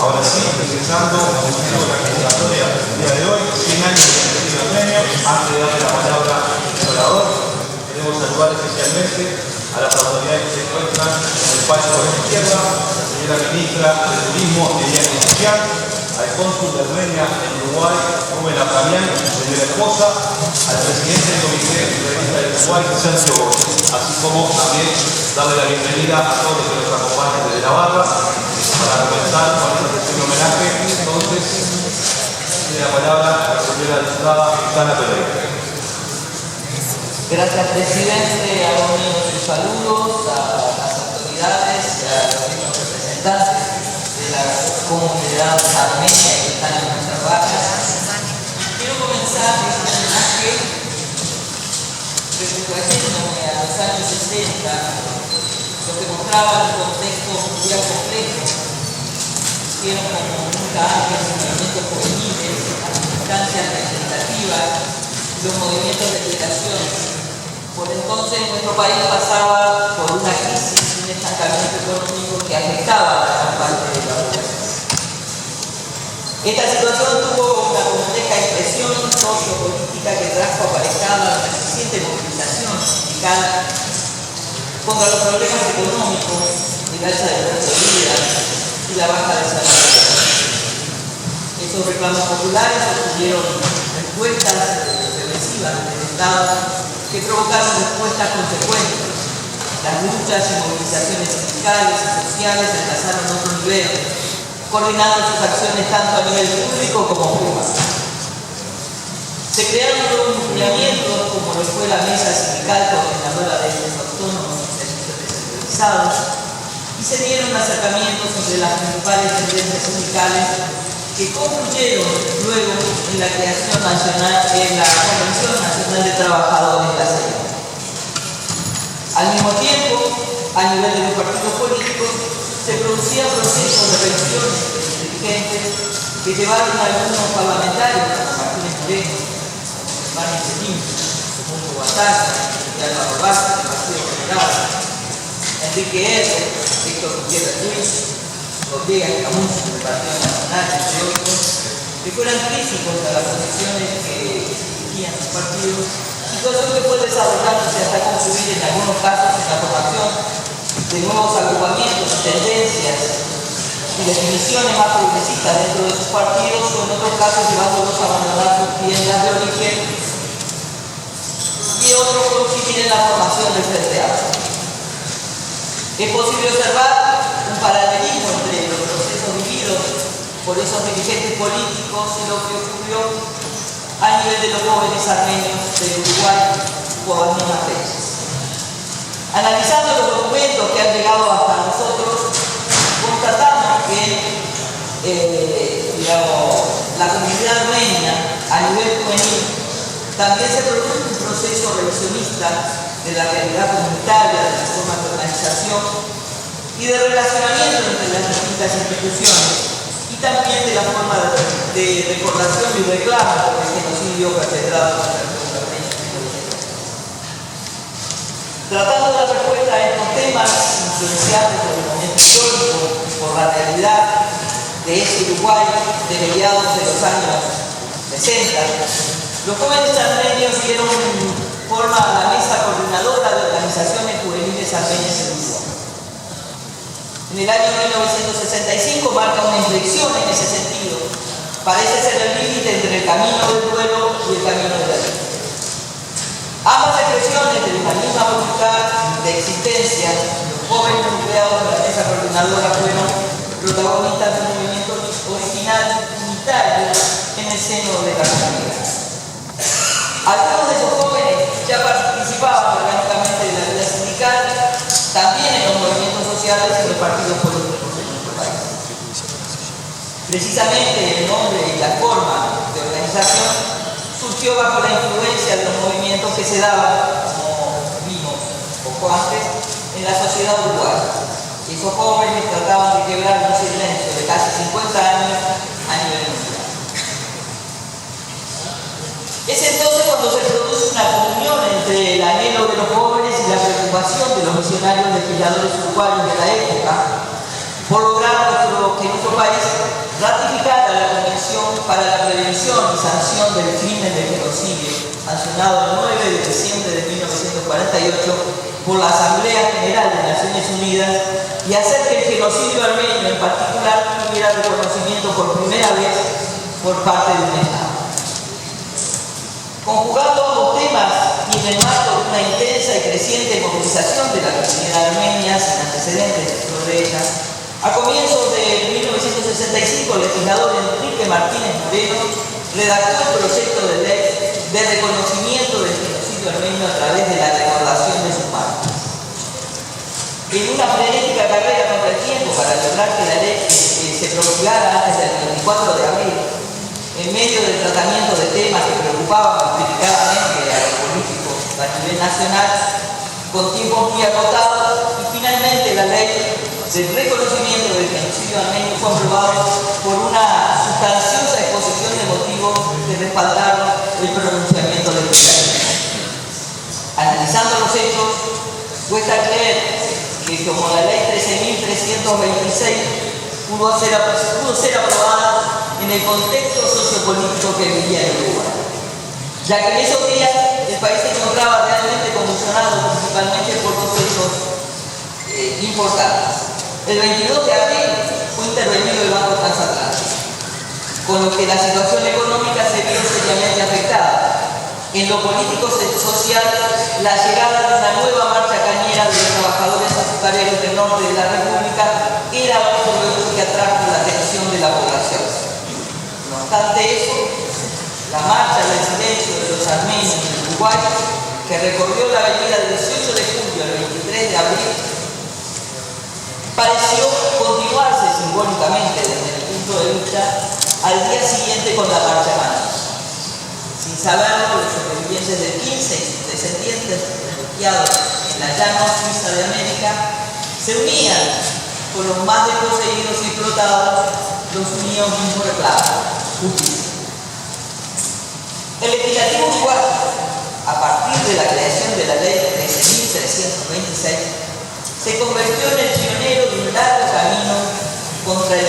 Ahora sí, empezando con la convocatoria del día de hoy, 100 años de premio. Antes de darle la palabra al orador, queremos saludar especialmente a las autoridades que se encuentran en el palco de la izquierda, la señora ministra de Turismo, Eliana Social, al cónsul de Armenia en Uruguay, Rubén Abramián, señora esposa, al presidente del Comité de Revista de Uruguay, Sergio Gómez, así como también darle la bienvenida a todos los que nos acompañan desde la barra para comenzar con esta sesión de homenaje. Entonces, tiene la palabra la señora diputada Susana Pereira. Gracias, presidente. Hago mis saludos a las autoridades, a los representantes de la comunidad armenia que están en nuestras barras. Quiero comenzar este homenaje retrocayéndome a los años 60, lo que mostraba un contexto mundial complejo. Hicieron como nunca antes movimientos juveniles, instancias representativas, los movimientos de liberación. Por entonces nuestro país pasaba por una crisis, un estancamiento económico que afectaba a gran parte de la población. Esta situación tuvo una compleja expresión sociopolítica que trajo aparejada una creciente movilización sindical contra los problemas económicos, el alza del costo de vida y la baja de salario. Esos reclamos populares obtuvieron respuestas represivas del Estado que provocaron respuestas consecuentes. Las luchas y movilizaciones sindicales y sociales alcanzaron otro nivel, coordinando sus acciones tanto a nivel público como privado. Se crearon nuevos nucleamientos, como lo fue la Mesa Sindical Coordinadora de Entes Autónomos y Servicios Descentralizados, y se dieron acercamientos entre las principales tendencias sindicales que concluyeron luego en la creación nacional de la Convención Nacional de Trabajadores de la CEDA. Al mismo tiempo, a nivel de los partidos políticos, se producían procesos de revisiones de los dirigentes que llevaron a algunos parlamentarios, como Martínez Moreno, Mario Celín, Mundo Batalla, y Álvaro Vázquez, del Partido General, Enrique Herro, Víctor Gutiérrez Luis, Rodríguez Camus, del Partido Nacional, entre otros, que fueran críticos a las posiciones que exigían sus partidos, situación que fue desarrollándose hasta concluir en algunos casos en la formación de nuevos agrupamientos, tendencias y definiciones más progresistas dentro de sus partidos, o en otros casos llevándolos a abandonar sus tiendas de origen y otros coincidir en la formación del Frente Amplio. Es posible observar un paralelismo entre los procesos vividos por esos dirigentes políticos y lo que ocurrió a nivel de los jóvenes armenios del Uruguay por las mismas fechas. Analizando los documentos que han llegado hasta nosotros, constatamos que la comunidad armenia a nivel juvenil también se produce un proceso revisionista de la realidad comunitaria, de las formas de organización y de relacionamiento entre las distintas instituciones, y también de la forma de recordación y reclamo por el genocidio perpetrado contra el pueblo armenio. Tratando de dar respuesta a estos temas influenciados por el momento histórico, por la realidad de ese Uruguay de mediados de los años 60, los jóvenes armenios dieron forma a la Mesa Coordinadora de Organizaciones Juveniles Armenias en Uruguay. En el año 1965 marca una inflexión en ese sentido. Parece ser el límite entre el camino del duelo y el camino de la vida. Ambas expresiones de la misma voluntad de existencia, los jóvenes nucleados de la Mesa Coordinadora fueron protagonistas de un movimiento original unitario en el seno de la comunidad. Algunos de esos jóvenes ya participaban orgánicamente de la vida sindical, también en los movimientos sociales y los partidos políticos de nuestro país. Precisamente el nombre y la forma de organización surgió bajo la influencia de los movimientos que se daban, como vimos poco antes, en la sociedad uruguaya. Esos jóvenes trataban de quebrar un silencio de casi 50 años a nivel mundial. Es entonces cuando se produce una comunión entre el anhelo de los jóvenes y la preocupación de los misionarios legisladores uruguayos de la época por lograr que nuestro país ratificara la Convención para la Prevención y Sanción del Crimen de Genocidio, sancionado el 9 de diciembre de 1948 por la Asamblea General de Naciones Unidas, y hacer que el genocidio armenio en particular tuviera reconocimiento por primera vez por parte de un Estado. Conjugando ambos temas y en el marco de una intensa y creciente movilización de la comunidad armenia sin antecedentes dentro de ella, a comienzos de 1965 el legislador Enrique Martínez Moreno redactó el proyecto de ley de reconocimiento del genocidio armenio a través de la recordación de sus mártires. En una frenética carrera contra el tiempo para lograr que la ley se promulgara antes del 24 de abril, en medio del tratamiento de temas que preocupaban amplificadamente a los políticos a nivel nacional, con tiempos muy acotados, y finalmente la ley del reconocimiento del genocidio armenio fue aprobada por una sustanciosa exposición de motivos que respaldaron el pronunciamiento del gobierno. Analizando los hechos, cuesta creer que como la ley 13.326 pudo ser aprobada en el contexto sociopolítico que vivía el Uruguay, ya que en esos días el país se encontraba realmente convulsionado principalmente por dos hechos importantes. El 22 de abril fue intervenido el Banco Transatlántico, con lo que la situación económica se vio seriamente afectada. En lo político social, la llegada de una nueva marcha cañera de los trabajadores azucareros del norte de la República era otro hecho que atrajo la atención de la población. No obstante eso, la marcha del silencio de los armenios en Uruguay, que recorrió la avenida del 18 de julio al 23 de abril, pareció continuarse simbólicamente desde mi punto de vista al día siguiente con la marcha mañana. Sin saberlo, los sobrevivientes del 15 y sus descendientes refugiados en la llana suiza de América se unían con los más desposeídos y explotados, los unía un mismo reclamo: justicia. El legislativo uruguayo, a partir de la creación de la ley 13.326, se convirtió en el pionero de un largo camino contra el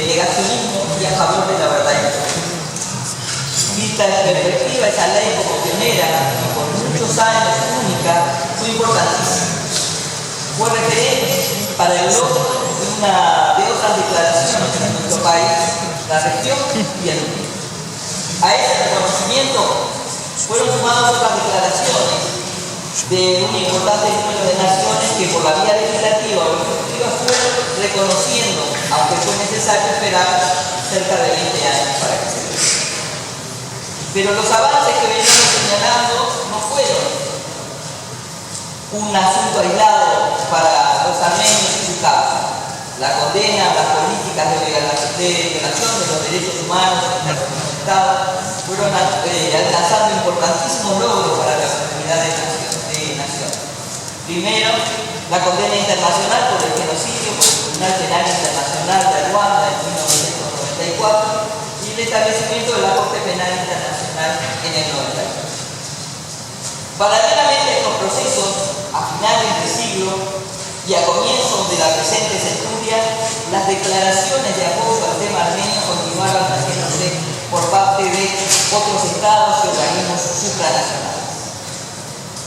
negacionismo y a favor de la verdad y la justicia. Vista en perspectiva, esa ley como pionera y por muchos años única fue importantísima. Fue referente para el logro de otras declaraciones en nuestro país, la región y el mundo. A ese reconocimiento fueron sumadas otras declaraciones de un importante número de naciones que por la vía legislativa o ejecutiva fueron reconociendo, aunque fue necesario esperar cerca de 20 años para que se dé. Pero los avances que venimos señalando no fueron un asunto aislado para los armenios y su causa. La condena a las políticas de violación de los derechos humanos en los estados fueron alcanzando importantísimos logros para la comunidad de naciones. Primero, la condena internacional por el genocidio por el Tribunal Penal Internacional de Ruanda en 1994 y el establecimiento de la Corte Penal Internacional en el 98. Paralelamente a estos procesos, a finales del siglo y a comienzos de la presente centuria, las declaraciones de apoyo al tema armenio continuaron haciéndose por parte de otros estados y organismos supranacionales.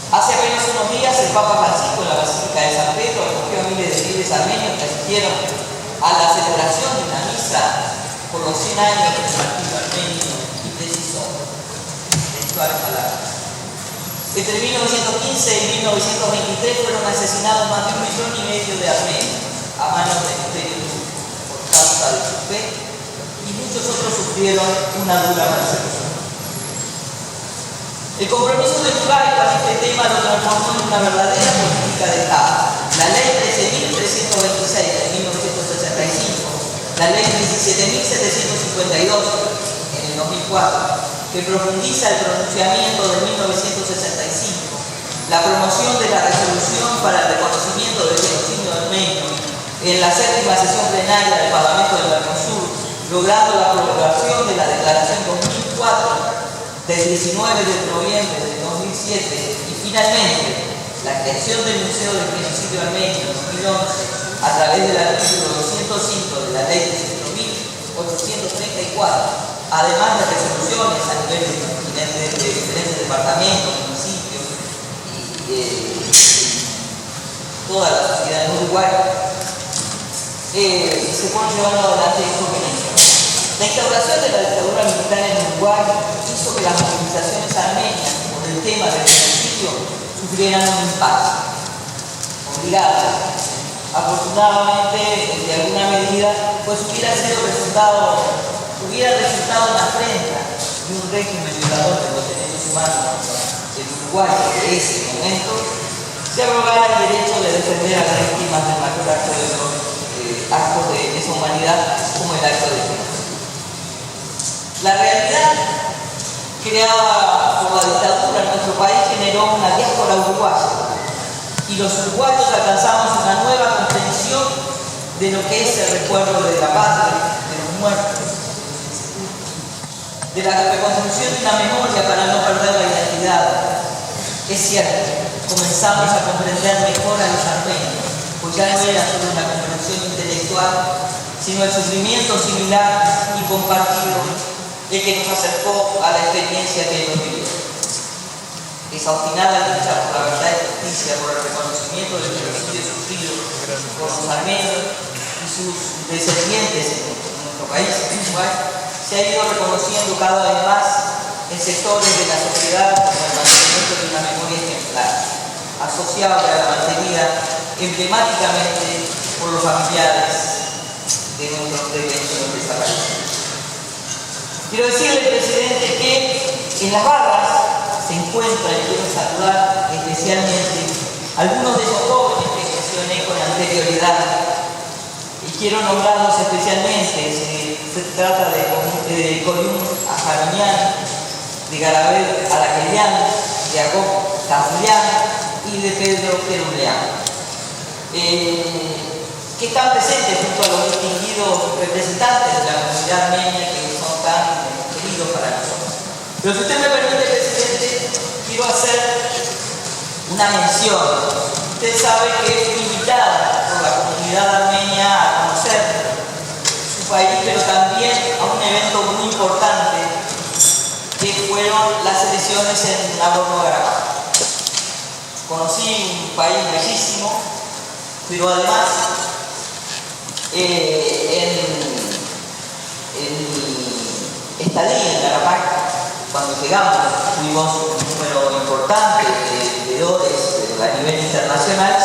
Hace apenas unos días el Papa Francisco en la Basílica de San Pedro acogió a miles de fieles armenios que asistieron a la celebración de una misa por los 100 años del martirio armenio y precisó textuales palabras. Entre 1915 y 1923 fueron asesinados más de 1,5 millones de armenios a manos del Imperio Turco por causa de su fe, y muchos otros sufrieron una dura persecución. El compromiso de Uruguay para este tema lo transformó en una verdadera política de Estado. La ley 13.326 de 1965, la ley 17.752 en el 2004, que profundiza el pronunciamiento de 1965, la promoción de la resolución para el reconocimiento del genocidio armenio en la 7ª sesión plenaria del Parlamento del Mercosur, logrando la aprobación de la Declaración 2004 del 19 de noviembre de 2007 y finalmente la creación del Museo del Genocidio Armenio en 2011 a través del artículo 205 de la Ley 18.826 434, además de resoluciones a nivel de diferentes departamentos, municipios y toda la sociedad en Uruguay, se fueron llevando adelante estos beneficios. La instauración de la dictadura militar en Uruguay hizo que las movilizaciones armenias por el tema del genocidio sufrieran un impacto obligado. Afortunadamente, de alguna medida, pues hubiera resultado una afrenta de un régimen violador de los derechos humanos en Uruguay en ese momento, se abrogara el derecho de defender a las víctimas del mayor acto de los actos de esa humanidad como el acto de genocidio. La realidad creada por la dictadura en nuestro país generó una diáspora uruguaya y los uruguayos alcanzamos una nueva comprensión de lo que es el recuerdo de la patria, de los muertos, de la reconstrucción de una memoria para no perder la identidad. Es cierto, comenzamos a comprender mejor a los armenios, pues ya no era solo una comprensión intelectual, sino el sufrimiento similar y compartido el que nos acercó a la experiencia que ellos vivieron. Esa obstinada lucha por la verdad y justicia, por el reconocimiento del genocidio sufrido por los armenios y sus descendientes en nuestro país, en Uruguay, se ha ido reconociendo cada vez más en sectores de la sociedad como el mantenimiento de una memoria ejemplar, asociable a la mantenida emblemáticamente por los familiares de nuestros detenidos desaparecidos. Quiero decirle, presidente, que en las barras se encuentra, y quiero saludar especialmente a algunos de esos jóvenes que mencioné con anterioridad, y quiero nombrarlos especialmente. Se trata de Coyum Ajaronian, de Garabel Araquelian, de Jacob Cajulián y de Pedro Peruleán, que están presentes junto a los distinguidos representantes de la comunidad armenia que son tan queridos para nosotros. Pero si usted me permite, presidente, quiero hacer una mención. Usted sabe que fui invitada por la comunidad armenia a conocer su país, pero también a un evento muy importante que fueron las elecciones en Nagorno-Karabaj. Conocí un país bellísimo, pero además en mi estadía en Karabaj, cuando llegamos, tuvimos un número importante de veedores a nivel internacional.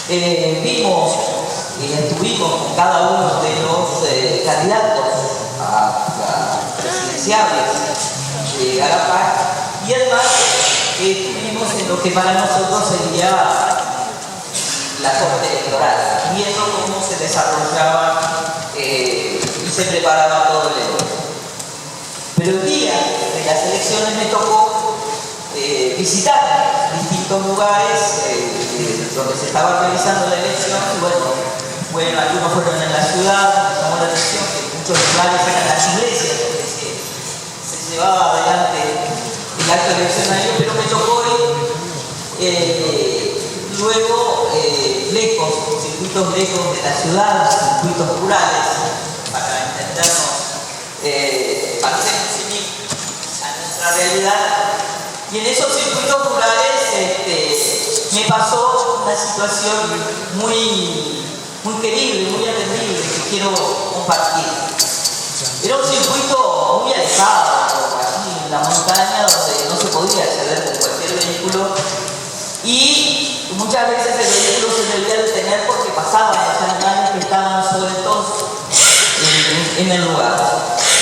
Vimos y estuvimos con cada uno de los candidatos a presidenciables de Karabaj, y además estuvimos en lo que para nosotros sería la corte electoral, viendo cómo se desarrollaba y se preparaba todo el evento. Pero el día de las elecciones me tocó visitar distintos lugares donde se estaba realizando la elección, y bueno, algunos fueron en la ciudad. Me llamó la atención que muchos lugares eran las iglesias donde se llevaba adelante el acto eleccionario, pero me tocó ir luego lejos, circuitos lejos de la ciudad, circuitos rurales, para entendernos, para hacer un símil a nuestra realidad. Y en esos circuitos rurales me pasó una situación muy querible, muy atendible, que quiero compartir. Era un circuito muy alejado, aquí en la montaña, donde no se podía acceder con cualquier vehículo, y muchas veces el vehículo se debía detener porque pasaban los animales que estaban sueltos en el lugar.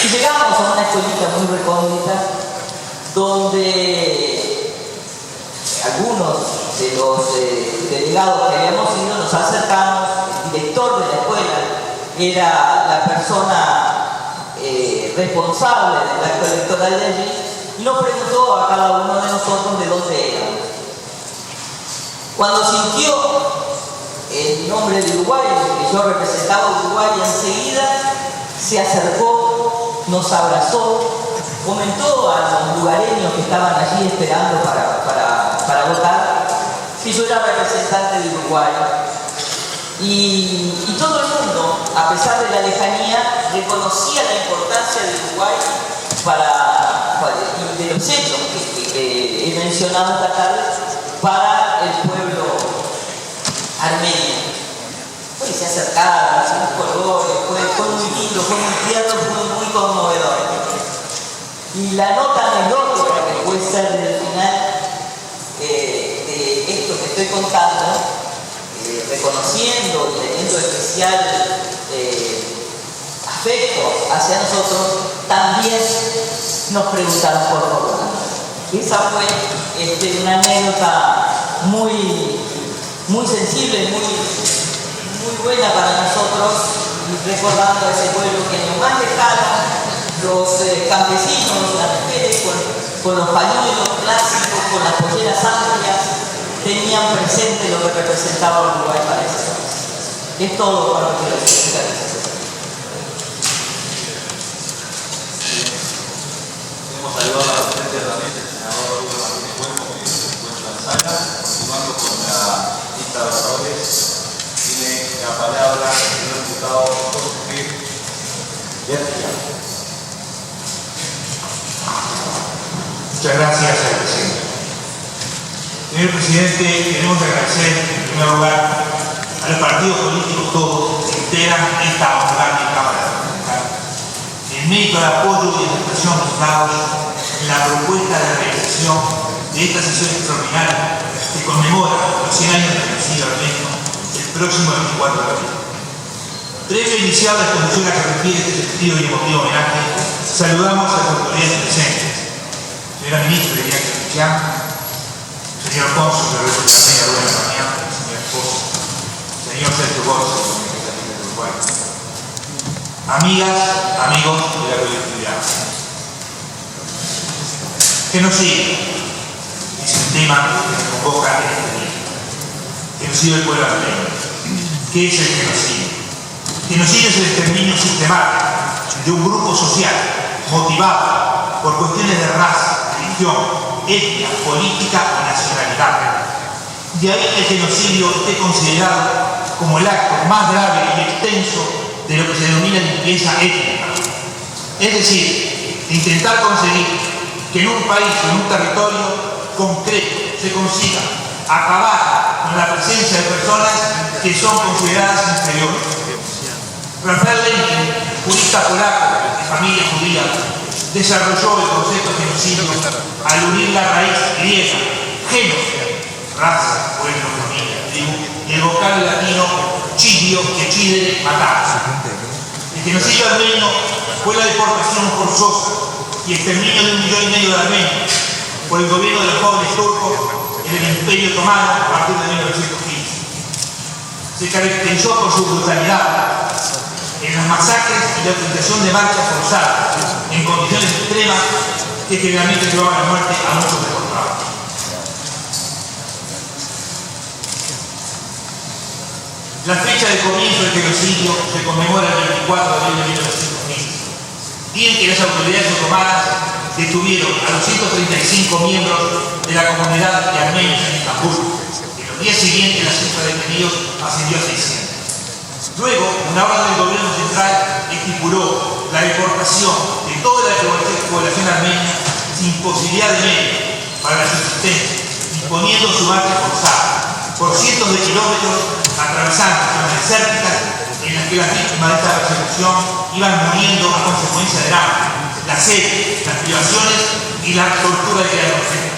Y llegamos a una escuelita muy recóndita, donde algunos de los delegados que habíamos ido nos acercamos. El director de la escuela era la persona responsable del acto electoral de allí, y nos preguntó a cada uno de nosotros de dónde éramos. Cuando sintió el nombre de Uruguay, que yo representaba a Uruguay, enseguida se acercó, nos abrazó, comentó a los lugareños que estaban allí esperando para votar que yo era representante de Uruguay. Y todo el mundo, a pesar de la lejanía, reconocía la importancia de Uruguay y de los hechos que he mencionado esta tarde para el pueblo armenio. Pues se acercaron, hacían colores, fue muy lindo, fue muy tierno, fue muy conmovedor. Y la nota anecdótica que puede ser del final de esto que estoy contando, reconociendo y teniendo especial afecto hacia nosotros, también nos preguntaron por favor. Esa fue una anécdota muy sensible, muy buena para nosotros, recordando a ese pueblo que en lo más lejano, los campesinos, las mujeres con los pañuelos clásicos, con las polleras amplias, tenían presente lo que representaba Uruguay para ese país. Es todo para lo que representa. Queremos saludar a la presencia también del senador Hugo Martínez Cuervo, que se encuentra en sala. Continuando con la lista de oradores, tiene la palabra el señor diputado Jorge García. Muchas gracias, señor presidente. Señor presidente, queremos agradecer en primer lugar a los partidos políticos todos que integran esta honorable Cámara de Representantes, en mérito al apoyo y expresión mostrados en la propuesta de realización de esta sesión extraordinaria que conmemora los 100 años del genocidio armenio el próximo 24 de abril. Previo a iniciar la exposición a que refiere este sentido y emotivo homenaje, saludamos a las autoridades presentes. Señora ministra de Viajes de Cham, señor cónsul de la República Armenia, Rubén Armenian, señor esposo, señor Sergio Borges, de Uruguay, amigas, amigos de la colectividad. Genocidio es un tema que nos convoca en este día. Genocidio del pueblo armenio. ¿Qué es el genocidio? Genocidio es el exterminio sistemático de un grupo social motivado por cuestiones de raza, religión, etnia, política o nacionalidad. De ahí que el genocidio esté considerado como el acto más grave y extenso de lo que se denomina limpieza étnica. Es decir, de intentar conseguir que en un país o en un territorio concreto se consiga acabar con la presencia de personas que son consideradas inferiores. Rafael Lemkin, jurista polaco de familia judía, desarrolló el concepto de genocidio al unir la raíz griega, genos, raza, pueblo, familia, tribu, y el vocablo latino chidio, que chide, matar. El genocidio armenio fue la deportación forzosa y exterminio de 1,5 millones de armenios por el gobierno de los jóvenes turcos en el Imperio Otomano a partir de 1915. Se caracterizó por su brutalidad en las masacres y la utilización de marchas forzadas en condiciones extremas que generalmente llevaban a la muerte a muchos deportados. La fecha de comienzo del genocidio se conmemora el 24 de abril de 1915, día en que las autoridades otomanas detuvieron a los 135 miembros de la comunidad de armenios en Estambul. En los días siguientes la cifra de detenidos ascendió a 600. Luego, una orden del gobierno central estipuló la deportación de toda la población armenia sin posibilidad de medios para la subsistencia, imponiendo su marcha forzada por cientos de kilómetros, atravesando zonas desérticas en las que las víctimas de esta persecución iban muriendo a consecuencia del hambre, la sed, las privaciones y la tortura de la inocente.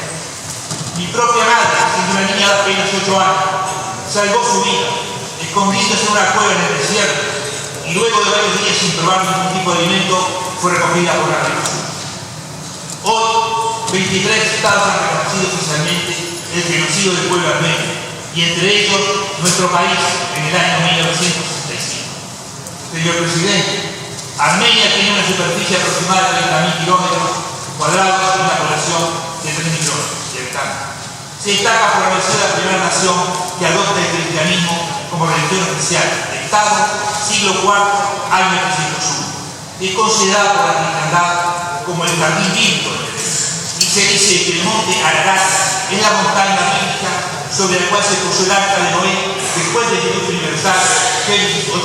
Mi propia madre, siendo una niña de apenas 8 años, salvó su vida escondiéndose en una cueva en el desierto, y luego de varios días sin probar ningún tipo de alimento, fue recogida por la revolución. Hoy, 23 estados han reconocido oficialmente el genocidio del pueblo armenio, y entre ellos nuestro país en el año 1965. Señor presidente, Armenia tiene una superficie aproximada de 30.000 kilómetros cuadrados y una población de 3 millones de habitantes. Se destaca por haber sido la primera nación que adopta el cristianismo como religión oficial del Estado, siglo IV, año 301. Es considerada por la cristiandad como el jardín bíblico del Edén. Y se dice que el monte Ararat es la montaña bíblica sobre sobre el cual se puso el Arca de Noé después del diluvio universal, Génesis 8.4.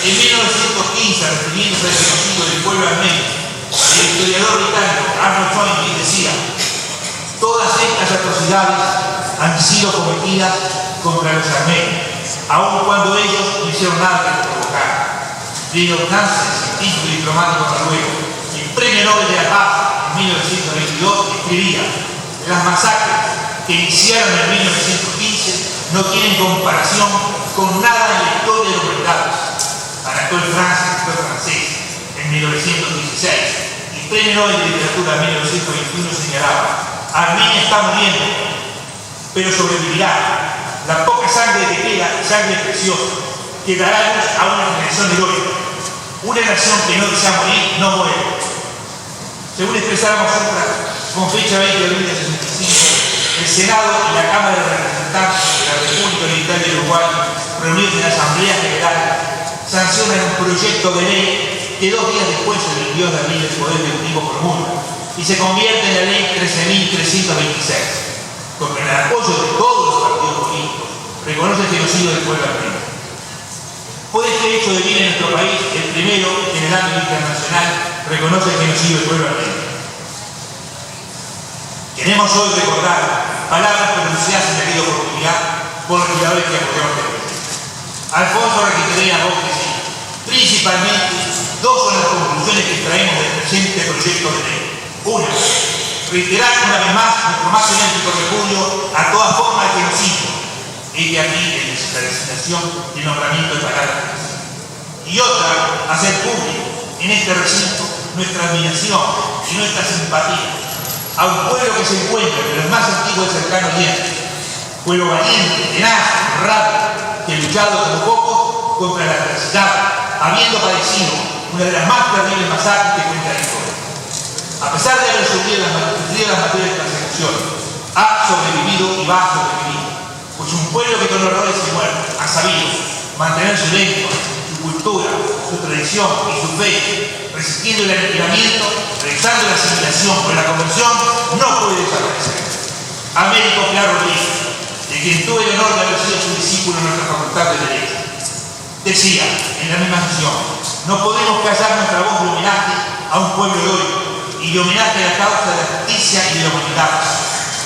En 1915, refiriéndose al genocidio del pueblo armenio, el historiador británico Arnold Toynbee decía: todas estas atrocidades han sido cometidas contra los armenios, aun cuando ellos no hicieron nada que lo provocara. Leon Nansen, científico y diplomático noruego, el premio Nobel de la Paz en 1922, escribía: las masacres que iniciaron en 1915 no tienen comparación con nada en la historia de la humanidad. Anatole France, escritor francés, en 1916, y premio Nobel de Literatura en 1921, señalaba: Armenia está muriendo, pero sobrevivirá. La poca sangre que queda, sangre preciosa, que dará luz a una generación heroica. Una nación que no desea morir, no muere. Según expresamos con fecha 20 de abril de 65, el Senado y la Cámara de Representantes de la República Oriental de Uruguay, reunidos en la Asamblea General, sancionan un proyecto de ley que 2 días después el 22 de abril el Poder Ejecutivo promulga y se convierte en la Ley 13.326, con el apoyo de todos los partidos políticos, reconoce el genocidio del pueblo armenio. Por este hecho de vivir en nuestro país, el primero en el ámbito internacional reconoce el genocidio del pueblo armenio. Queremos hoy recordar palabras pronunciadas en aquella oportunidad por los legisladores que apoyamos el proyecto. Alfonso Requetelena Bosch decía: principalmente, 2 son las conclusiones que extraemos del presente proyecto de ley. Una, reiterar una vez más nuestro más enérgico repudio a toda forma de genocidio. Y aquí la designación y el nombramiento de palabras. Y otra, hacer público en este recinto nuestra admiración y nuestra simpatía a un pueblo que se encuentra entre los más antiguos y cercanos oriente. Pueblo valiente, tenaz, honrado, que ha luchado como pocos contra la adversidad, habiendo padecido una de las más terribles masacres que cuenta la historia. A pesar de haber sufrido las mayores persecuciones, ha sobrevivido y va a sobrevivir. Pues un pueblo que con horrores y muertes ha sabido mantener su lengua, su cultura, su tradición y su fe, resistiendo el aniquilamiento, realizando la asimilación o la conversión, no puede desaparecer. Américo Claro Rodríguez, de quien tuve el honor de haber sido su discípulo en nuestra facultad de Derecho, decía en la misma sesión: no podemos callar nuestra voz de homenaje a un pueblo heroico y de homenaje a la causa de la justicia y de la humanidad,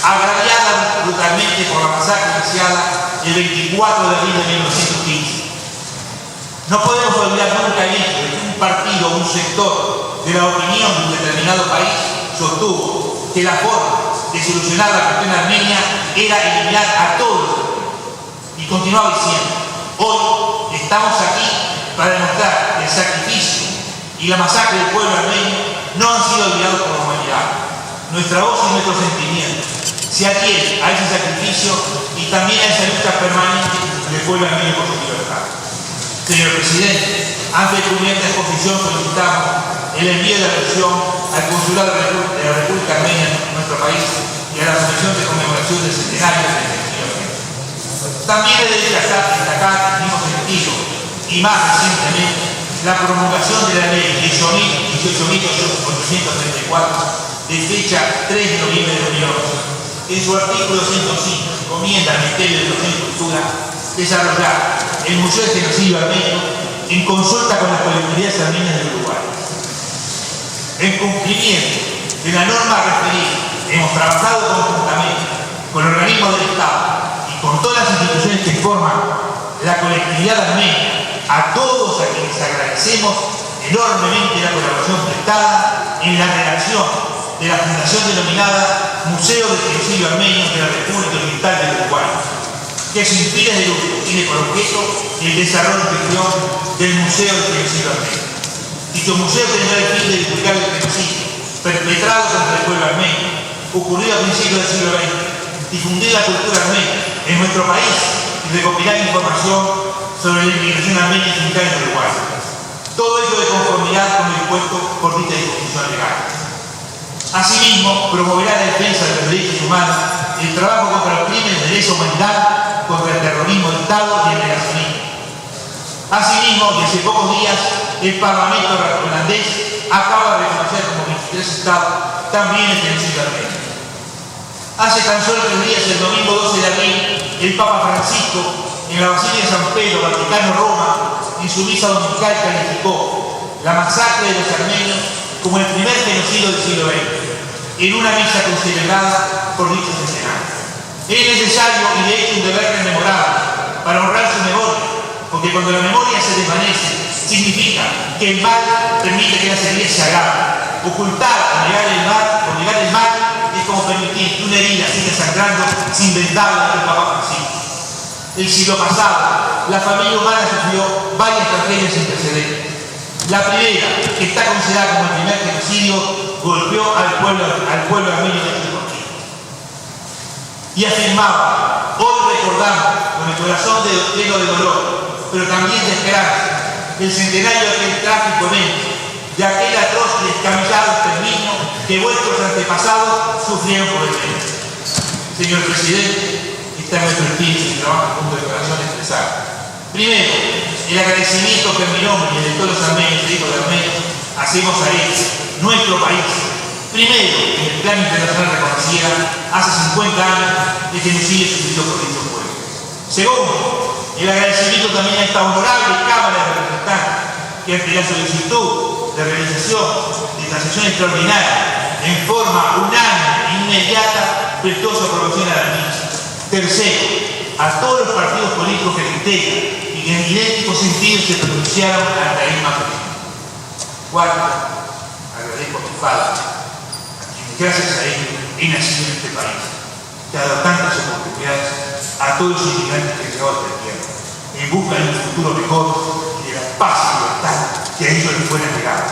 agraviada brutalmente por la masacre iniciada el 24 de abril de 1915. No podemos olvidar nunca el hecho de que un partido o un sector de la opinión de un determinado país sostuvo que la forma de solucionar la cuestión armenia era eliminar a todos los armenios. Y continuaba diciendo: hoy estamos aquí para demostrar que el sacrificio y la masacre del pueblo armenio no han sido olvidados por la humanidad. Nuestra voz y nuestro sentimiento se adhieren a ese sacrificio y también a esa lucha permanente del pueblo armenio por su libertad. Señor Presidente, ante la cumplida exposición solicitamos el envío de la versión al Consulado de la República Armenia en nuestro país y a la Comisión de Conmemoración del Centenario del Genocidio Armenio. También he de destacar en el mismo sentido y más recientemente la promulgación de la Ley 18.834 de fecha 3 de noviembre de 2011. En su artículo 105 encomienda al Ministerio de Educación y Cultura desarrollar el Museo del Genocidio Armenio en consulta con las colectividades armenias del Uruguay. En cumplimiento de la norma referida, hemos trabajado conjuntamente con organismos del Estado y con todas las instituciones que forman la colectividad armenia, a todos a quienes agradecemos enormemente la colaboración prestada en la redacción de la fundación denominada Museo del Genocidio Armenio de la República Oriental del Uruguay, que sin fines de lucro tiene por objeto el desarrollo y gestión del Museo del Genocidio Armenio. Dicho museo tendrá el fin de divulgar el genocidio perpetrado contra el pueblo armenio, ocurrido a principios del siglo XX, difundir la cultura armenia en nuestro país y recopilar información sobre la inmigración armenia finca en Uruguay. Todo ello de conformidad con lo dispuesto por dicha disposición legal. Asimismo, promoverá la defensa de los derechos humanos, el trabajo contra los crímenes de lesa humanidad, contra el terrorismo de Estado y el negacionismo. Asimismo, y hace pocos días, el Parlamento holandés acaba de reconocer como 23 estados también el genocidio armenio. Hace tan solo 3 días, el domingo 12 de abril, el Papa Francisco, en la Basílica de San Pedro, Vaticano, Roma, en su misa dominical calificó la masacre de los armenios como el primer genocidio del siglo XX, en una misa concelebrada por dicho centenario. Es necesario y de hecho un deber rememorable para honrar su memoria, porque cuando la memoria se desvanece, significa que el mal permite que las heridas se agraven. Ocultar o negar el mal es como permitir que una herida siga sangrando sin vendarla del Papa Francisco. El siglo pasado, la familia humana sufrió varias tragedias sin precedentes. La primera, que está considerada como el primer genocidio, golpeó al pueblo armenio de Turquía. Y afirmaba: hoy recordamos con el corazón lleno de dolor, pero también de esperanza, el centenario de aquel trágico evento, de aquel atroz y descabellado exterminio que vuestros antepasados sufrieron por el mundo. Señor Presidente, está en nuestro espíritu y trabajo junto al corazón expresar. Primero, el agradecimiento que en mi nombre y el de todos los armenios y hijos de armenios hacemos a él, nuestro país. Primero, en el plano internacional reconocida, hace 50 años de genocidio sufrido por dicho pueblo. Segundo, el agradecimiento también a esta honorable Cámara de Representantes que ante la solicitud de realización de transacción extraordinaria en forma unánime e inmediata prestó su aprobación a la misma. Tercero, a todos los partidos políticos que la integran y que en idéntico sentido se pronunciaron ante la misma petición. Cuarto, agradezco a mi padre, a quien gracias a él he nacido en este país, que ha dado tantas oportunidades a todos los inmigrantes que llegó a esta tierra, en busca de un futuro mejor y de la paz y libertad que a ellos les fuera negada.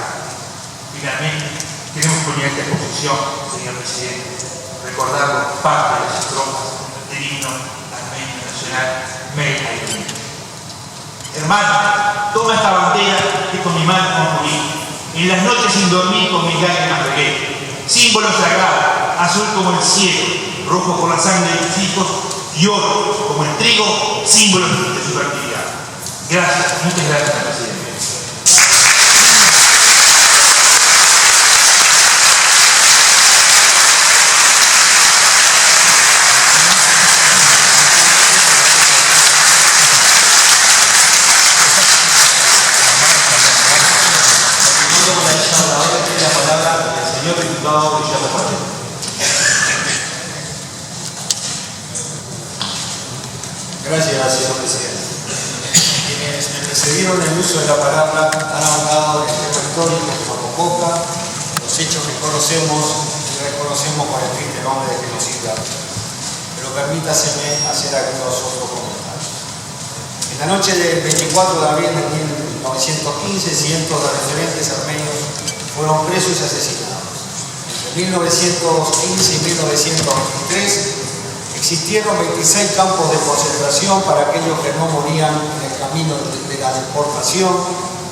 Finalmente, queremos poner esta exposición, señor Presidente, recordar los parte de las estrofas del himno armenio nacional Mey Aymin. Hermano, toma esta bandera que con mi mano construí. En las noches sin dormir con mis lágrimas regué. Símbolo sagrado, azul como el cielo, rojo por la sangre de tus hijos y oro como el trigo, símbolo de su fertilidad. Gracias, muchas gracias, Presidente. Gracias, señor Presidente. Quienes me precedieron en el uso de la palabra han hablado del tema histórico que nos convoca, los hechos que conocemos y reconocemos con el triste nombre de genocida. Pero permítaseme hacer algunos otros comentarios. En la noche del 24 de abril de 1915, cientos de referentes armenios fueron presos y asesinados. Entre 1915 y 1923, existieron 26 campos de concentración para aquellos que no morían en el camino de la deportación,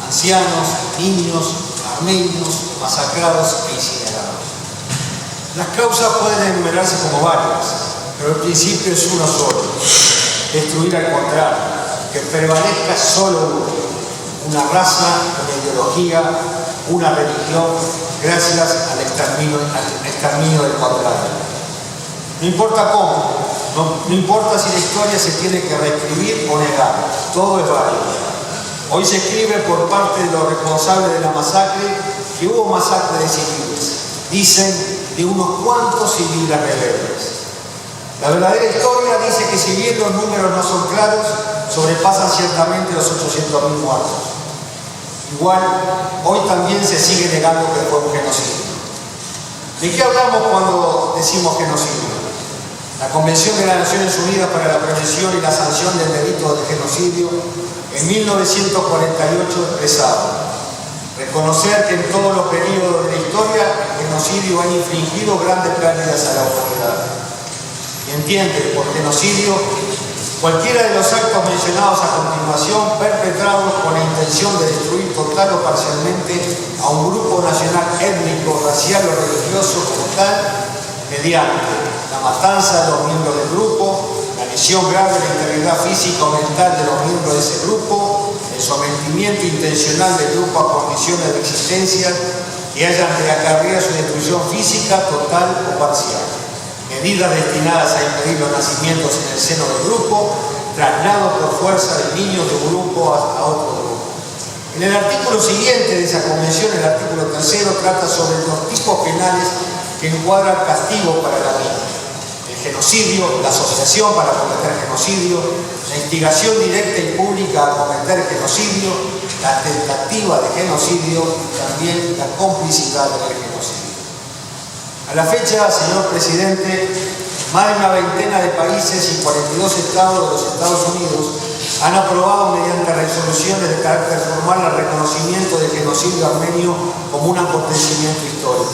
ancianos, niños, armenios, masacrados e incinerados. Las causas pueden enumerarse como varias, pero el principio es uno solo: destruir al contrario, que prevalezca solo una raza, una ideología, una religión, gracias al exterminio del contrario. No importa cómo, no importa si la historia se tiene que reescribir o negar, todo es válido. Hoy se escribe por parte de los responsables de la masacre que hubo masacre de civiles, dicen de unos cuantos civiles rebeldes. La verdadera historia dice que si bien los números no son claros, sobrepasan ciertamente los 800.000 muertos. Igual, hoy también se sigue negando que fue un genocidio. ¿De qué hablamos cuando decimos genocidio? La Convención de las Naciones Unidas para la Prevención y la Sanción del Delito de Genocidio en 1948 expresaba: reconocer que en todos los periodos de la historia el genocidio ha infligido grandes pérdidas a la humanidad. Y entiende por genocidio cualquiera de los actos mencionados a continuación perpetrados con la intención de destruir total o parcialmente a un grupo nacional, étnico, racial o religioso como tal, mediante la matanza de los miembros del grupo, la lesión grave de la integridad física o mental de los miembros de ese grupo, el sometimiento intencional del grupo a condiciones de existencia que hayan de acarrear su destrucción física total o parcial, medidas destinadas a impedir los nacimientos en el seno del grupo, traslado por fuerza de niños de un grupo a otro grupo. En el artículo siguiente de esa convención, el artículo 3, trata sobre los tipos penales que encuadran castigo para la vida: el genocidio, la asociación para cometer genocidio, la instigación directa y pública a cometer genocidio, la tentativa de genocidio y también la complicidad del genocidio. A la fecha, señor presidente, más de una veintena de países y 42 estados de los Estados Unidos han aprobado mediante resoluciones de carácter formal el reconocimiento del genocidio armenio como un acontecimiento histórico.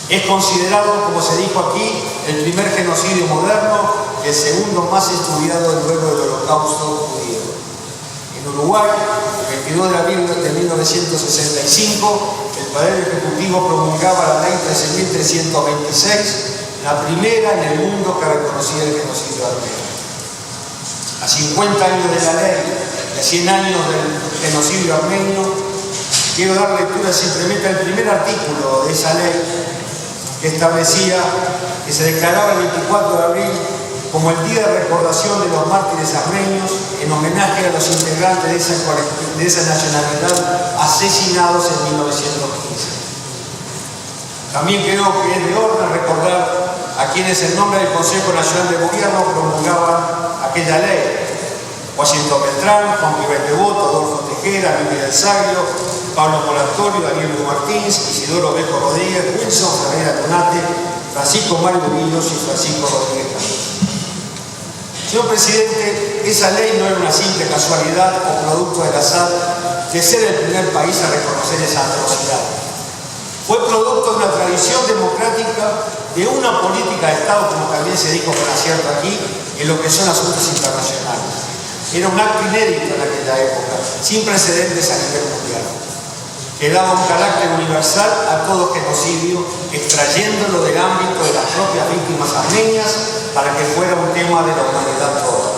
Es considerado, como se dijo aquí, el primer genocidio moderno y el segundo más estudiado luego del Holocausto judío. En Uruguay, el 22 de abril de 1965, el Poder Ejecutivo promulgaba la Ley 13.326, la primera en el mundo que reconocía el genocidio armenio. A 50 años de la ley y a 100 años del genocidio armenio, quiero dar lectura simplemente al primer artículo de esa ley, que establecía que se declaraba el 24 de abril como el día de recordación de los mártires armenios en homenaje a los integrantes de esa nacionalidad asesinados en 1915. También creo que es de orden recordar a quienes en nombre del Consejo Nacional de Gobierno promulgaban aquella ley: Washington Beltrán, Juan Pimentel Devoto, Adolfo Tejera, Luis del Saglio, Pablo Moratorio, Daniel Martins, Isidoro Bejo Rodríguez, Wilson Ferreira Donate, Francisco Mario Villos y Francisco Rodríguez Camilo. Señor presidente, esa ley no era una simple casualidad o producto del azar de ser el primer país a reconocer esa atrocidad. Fue producto de una tradición democrática, de una política de Estado, como también se dijo con acierto aquí, en lo que son asuntos internacionales. Era un acto inédito en aquella época, sin precedentes a nivel mundial, que daba un carácter universal a todo genocidio, extrayéndolo del ámbito de las propias víctimas armenias para que fuera un tema de la humanidad toda.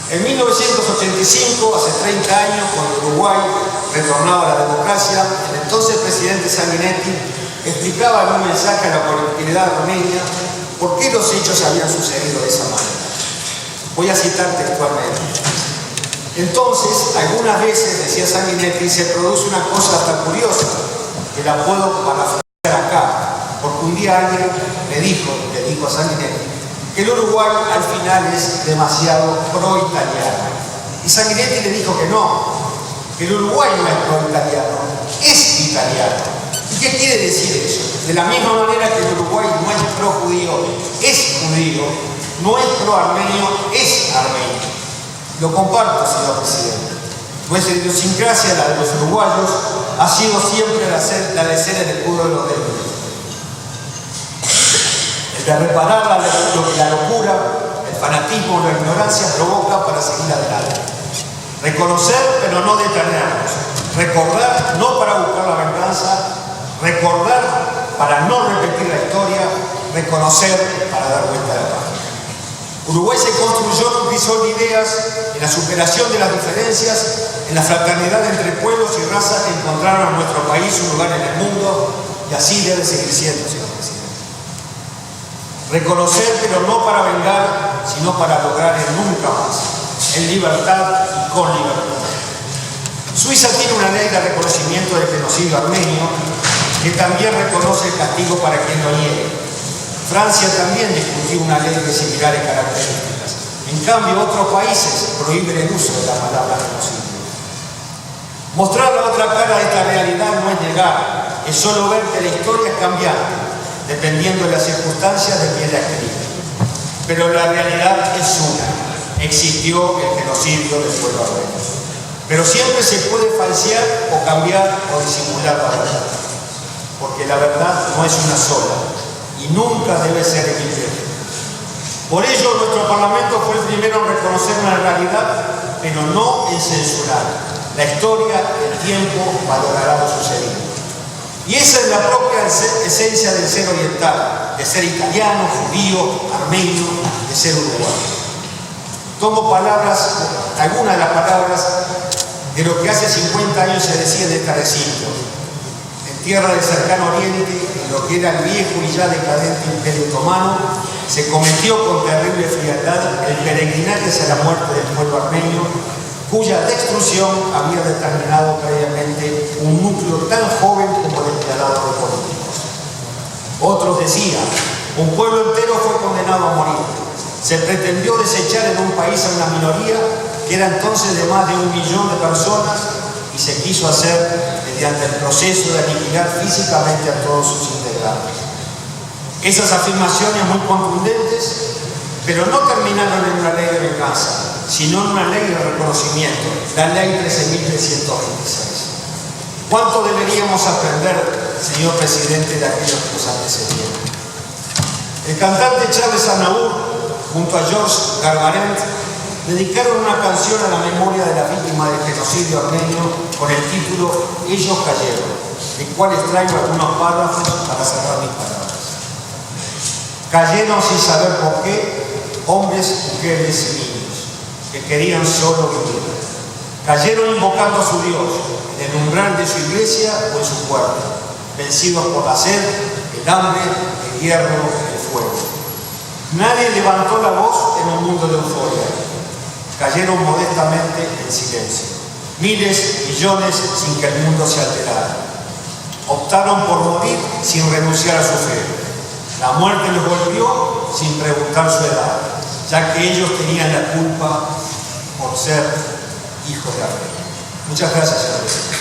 En 1985, hace 30 años, cuando Uruguay retornaba a la democracia, el entonces presidente Sanguinetti explicaba en un mensaje a la colectividad armenia por qué los hechos habían sucedido de esa manera. Voy a citar textualmente. Entonces, algunas veces, decía Sanguinetti, se produce una cosa hasta curiosa, que la puedo parafrasear acá, porque un día alguien le dijo a Sanguinetti, que el Uruguay al final es demasiado pro-italiano. Y Sanguinetti le dijo que no, que el Uruguay no es pro-italiano, es italiano. ¿Y qué quiere decir eso? De la misma manera que el Uruguay no es pro-judío, es judío, no es pro-armenio, es armenio. Lo comparto, señor presidente. Nuestra idiosincrasia, la de los uruguayos, ha sido siempre la de ser el escudo de los débiles. El de reparar lo que la locura, el fanatismo o la ignorancia provoca para seguir adelante. Reconocer, pero no detenernos. Recordar, no para buscar la venganza. Recordar para no repetir la historia. Reconocer para dar vuelta a la página. Uruguay se construyó en un crisol de ideas, en la superación de las diferencias, en la fraternidad entre pueblos y razas que encontraron a nuestro país un lugar en el mundo, y así debe seguir siendo, señor presidente. Reconocer, pero no para vengar, sino para lograr el nunca más, en libertad y con libertad. Suiza tiene una ley de reconocimiento del genocidio armenio que también reconoce el castigo para quien lo niegue. Francia también discutió una ley de similares características. En cambio, otros países prohíben el uso de la palabra genocidio. Mostrar la otra cara de esta realidad no es negar, es solo ver que la historia es cambiante, dependiendo de las circunstancias de quien la escribe. Pero la realidad es una. Existió el genocidio del pueblo armenio. Pero siempre se puede falsear o cambiar o disimular la verdad. Porque la verdad no es una sola. Y nunca debe ser equilibrado. Por ello, nuestro Parlamento fue el primero en reconocer una realidad, pero no en censurar. La historia, el tiempo, valorará lo sucedido. Y esa es la propia esencia del ser oriental, de ser italiano, judío, armenio, de ser uruguayo. Tomo algunas de las palabras de lo que hace 50 años se decía de este recinto. En tierra del cercano oriente, en lo que era el viejo y ya decadente Imperio Otomano, se cometió con terrible frialdad el peregrinaje hacia la muerte del pueblo armenio, cuya destrucción había determinado previamente un núcleo tan joven como declarado de políticos. Otros decían, un pueblo entero fue condenado a morir. Se pretendió desechar en un país a una minoría que era entonces de más de 1 millón de personas y se quiso hacer mediante el proceso de aniquilar físicamente a todos sus integrantes. Esas afirmaciones muy contundentes, pero no terminaron en una ley de venganza, sino en una ley de reconocimiento, la ley 13.326. ¿Cuánto deberíamos aprender, señor presidente, de aquellos que nos antecedieron? El cantante Charles Aznavour, junto a George Garbarent, dedicaron una canción a la memoria de la víctima del genocidio armenio con el título Ellos cayeron, del cual extraigo algunos párrafos para cerrar mis palabras. Cayeron sin saber por qué, hombres, mujeres y niños, que querían solo vivir. Cayeron invocando a su Dios, en el umbral de su iglesia o en su cuarto, vencidos por la sed, el hambre, el hierro, el fuego. Nadie levantó la voz en un mundo de euforia. Cayeron modestamente en silencio. Miles, millones, sin que el mundo se alterara. Optaron por morir sin renunciar a su fe. La muerte los golpeó sin preguntar su edad, ya que ellos tenían la culpa por ser hijos de Armenia. Muchas gracias, señor presidente.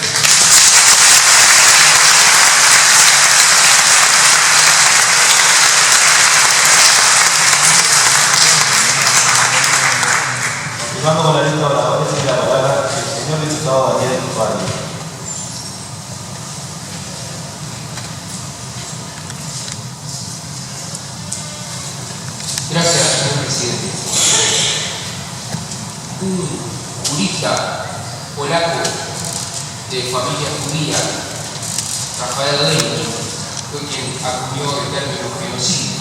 Continuando con la lista de oradores, tiene la palabra el señor diputado Daniel Valle. Gracias, señor presidente. Un jurista polaco de familia judía, Rafael Lenki, fue quien acuñó el término genocidio.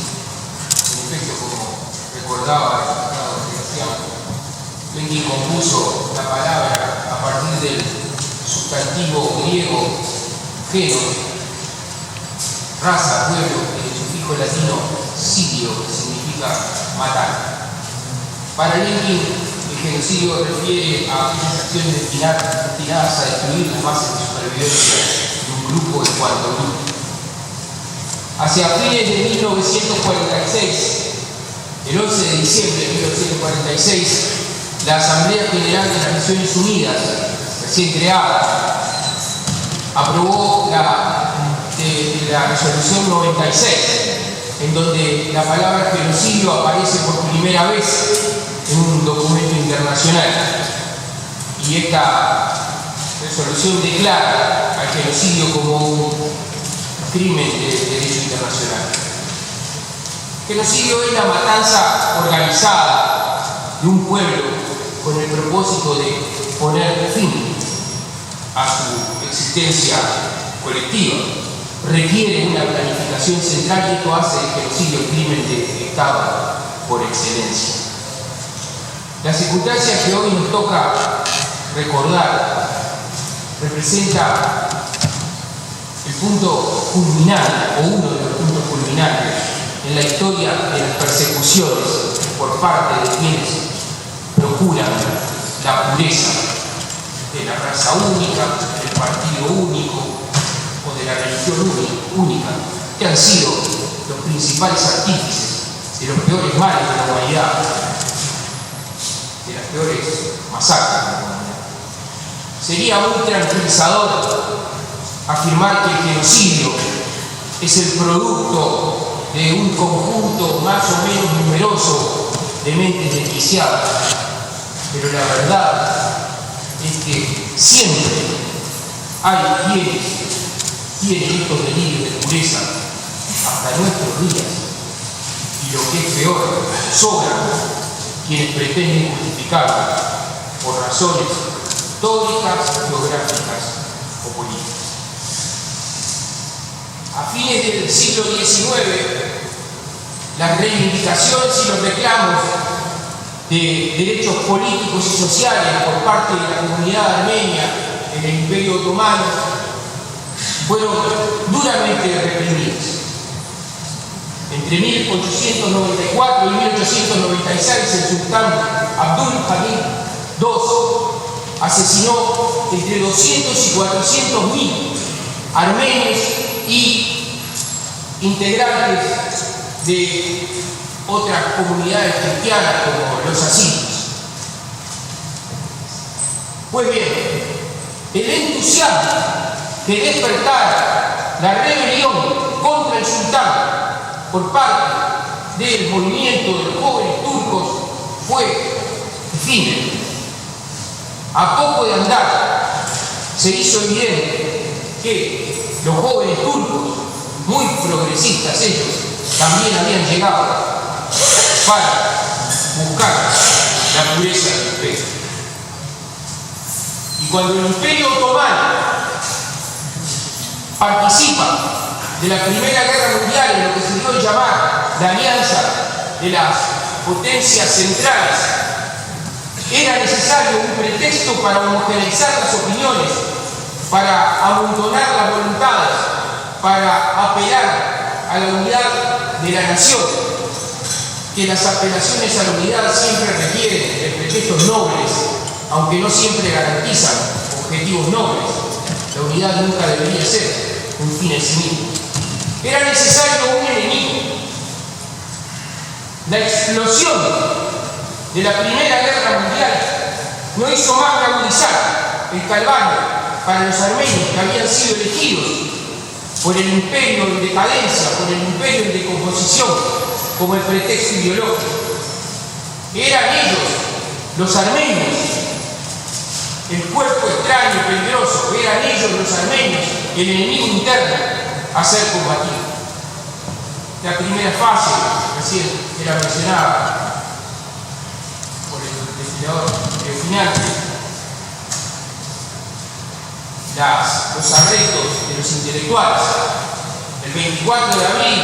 En efecto, como recordaba el diputado Sebastián, Lenki compuso la palabra a partir del sustantivo griego genos, raza, pueblo, y el sufijo latino sidio, que significa matar. Para Lenki, el genocidio refiere a aquellas acciones destinadas a destruir las bases de supervivencia de un grupo en cuanto a grupo. Hacia fines de 1946, el 11 de diciembre de 1946, la Asamblea General de las Naciones Unidas, recién creada, aprobó la resolución 96, en donde la palabra genocidio aparece por primera vez en un documento internacional. Y esta resolución declara al genocidio como un crimen de derecho internacional. El genocidio es la matanza organizada de un pueblo con el propósito de poner fin a su existencia colectiva. Requiere una planificación central y esto hace el genocidio el crimen de Estado por excelencia. La circunstancia que hoy nos toca recordar representa el punto culminante o uno de los puntos culminantes en la historia de las persecuciones por parte de quienes procuran la pureza de la raza única, del partido único o de la religión única, que han sido los principales artífices de los peores males de la humanidad, de las peores masacres de la humanidad. Sería muy tranquilizador afirmar que el genocidio es el producto de un conjunto más o menos numeroso de mentes desquiciadas, pero la verdad es que siempre hay quienes tienen estos delirios de pureza hasta nuestros días, y lo que es peor, sobran quienes pretenden justificarlo por razones históricas, geográficas o políticas. A fines del siglo XIX, las reivindicaciones y los reclamos de derechos políticos y sociales por parte de la comunidad armenia en el Imperio Otomano fueron duramente reprimidos. Entre 1894 Caisares, el sultán Abdul Hamid II asesinó entre 200 y 400.000 armenios y integrantes de otras comunidades cristianas como los asirios. Pues bien, el entusiasmo que despertara la rebelión contra el sultán por parte del movimiento de los jóvenes turcos fue efímero. A poco de andar se hizo evidente que los jóvenes turcos, muy progresistas ellos, también habían llegado para buscar la pureza del imperio. Y cuando el Imperio Otomano participa de la Primera Guerra Mundial en lo que se dio a llamar la Alianza de las Potencias Centrales, era necesario un pretexto para homogeneizar las opiniones, para amontonar las voluntades, para apelar a la unidad de la nación, que las apelaciones a la unidad siempre requieren de pretextos nobles, aunque no siempre garantizan objetivos nobles. La unidad nunca debería ser un fin en sí mismo. Era necesario un enemigo. La explosión de la Primera Guerra Mundial no hizo más que agudizar el calvario para los armenios que habían sido elegidos por el imperio en decadencia, por el imperio en decomposición, como el pretexto ideológico. Eran ellos, los armenios, el cuerpo extraño, peligroso, eran ellos, los armenios, el enemigo interno a ser combatido. La primera fase, recién era mencionada por el legislador final, los arrestos de los intelectuales. El 24 de abril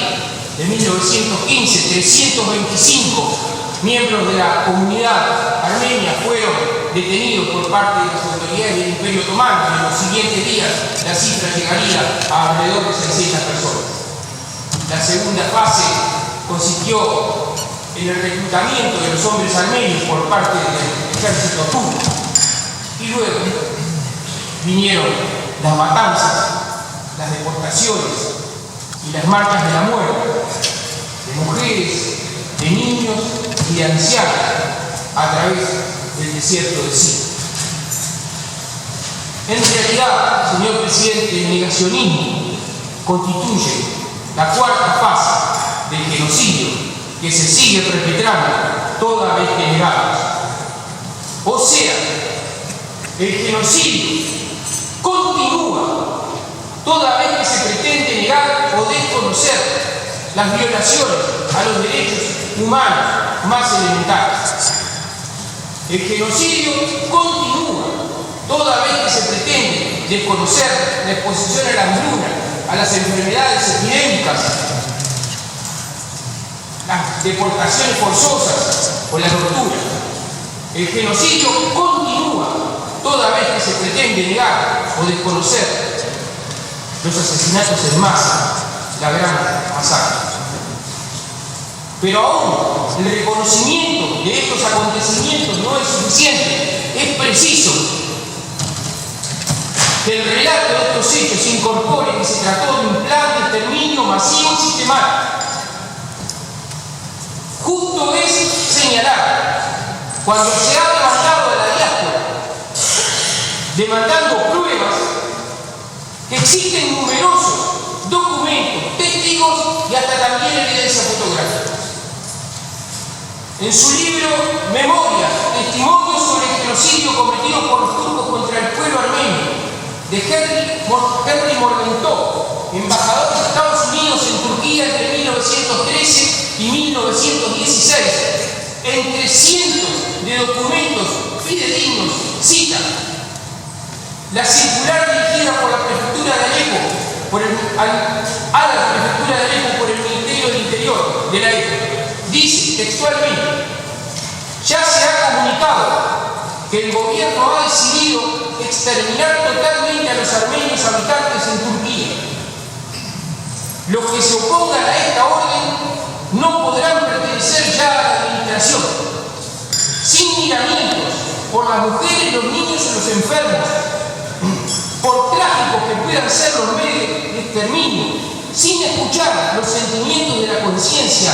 de 1915, 325 miembros de la comunidad armenia fueron detenidos por parte de las autoridades del Imperio Otomano, y en los siguientes días la cifra llegaría a alrededor de 600 personas. La segunda fase consistió en el reclutamiento de los hombres armenios por parte del ejército turco, y luego vinieron las matanzas, las deportaciones y las marchas de la muerte de mujeres, de niños y de ancianos a través del desierto de Siria. En realidad, señor presidente, el negacionismo constituye la cuarta fase del genocidio que se sigue perpetrando toda vez que negamos. O sea, el genocidio continúa toda vez que se pretende negar o desconocer las violaciones a los derechos humanos más elementales. El genocidio continúa toda vez que se pretende desconocer la exposición a la hambruna, a las enfermedades epidémicas, las deportaciones forzosas o la tortura. El genocidio continúa toda vez que se pretende negar o desconocer los asesinatos en masa, la gran masacre. Pero aún el reconocimiento de estos acontecimientos no es suficiente. Es preciso que el relato de estos hechos incorpore que se trató de un plan de exterminio masivo y sistemático. Justo es señalar, cuando se ha demandado a la diáspora, demandando pruebas, que existen numerosos documentos, testigos y hasta también evidencia fotográfica. En su libro Memorias, Testimonios sobre el genocidio cometido por los turcos contra el pueblo armenio, de Henry Morgenthau, embajador de Estados Unidos en Turquía entre 1913 y 1916, entre cientos de documentos fidedignos, cita la circular dirigida por la prefectura de Alepo, a la prefectura de Alepo por el Ministerio del Interior de la época. Dice textualmente: ya se ha comunicado que el gobierno ha decidido exterminar totalmente a los armenios habitantes en Turquía. Los que se opongan a esta orden no podrán pertenecer ya a la administración. las mujeres, los niños y los enfermos. Por trágicos que puedan ser los medios de exterminio, sin escuchar los sentimientos de la conciencia,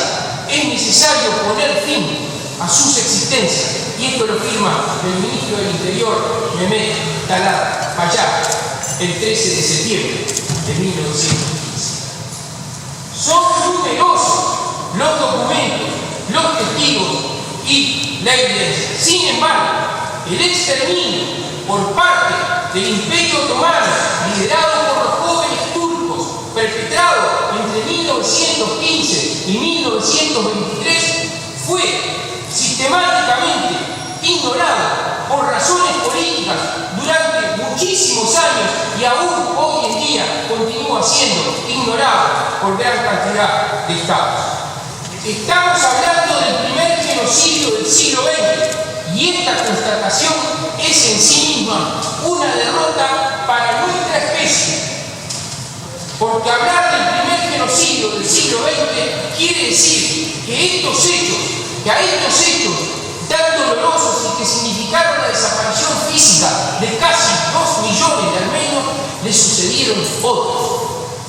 es necesario poner fin a sus existencias. Y esto lo firma el ministro del Interior, Mehmet Talat Payar, el 13 de septiembre de 1915. Son numerosos los documentos, los testigos y la evidencia. Sin embargo, el exterminio por parte del Imperio Otomano, liderado por los jóvenes turcos, perpetrado entre 1915 y 1923, fue sistemáticamente ignorado por razones políticas durante muchísimos años y aún hoy en día continúa siendo ignorado por gran cantidad de estados. Estamos hablando del primer genocidio del siglo XX y esta constatación es en sí misma una derrota para nuestra especie. Porque hablar del primer genocidio del siglo XX quiere decir que a estos hechos tan dolorosos y que significaron la desaparición física de casi 2 millones de armenios, le sucedieron otros.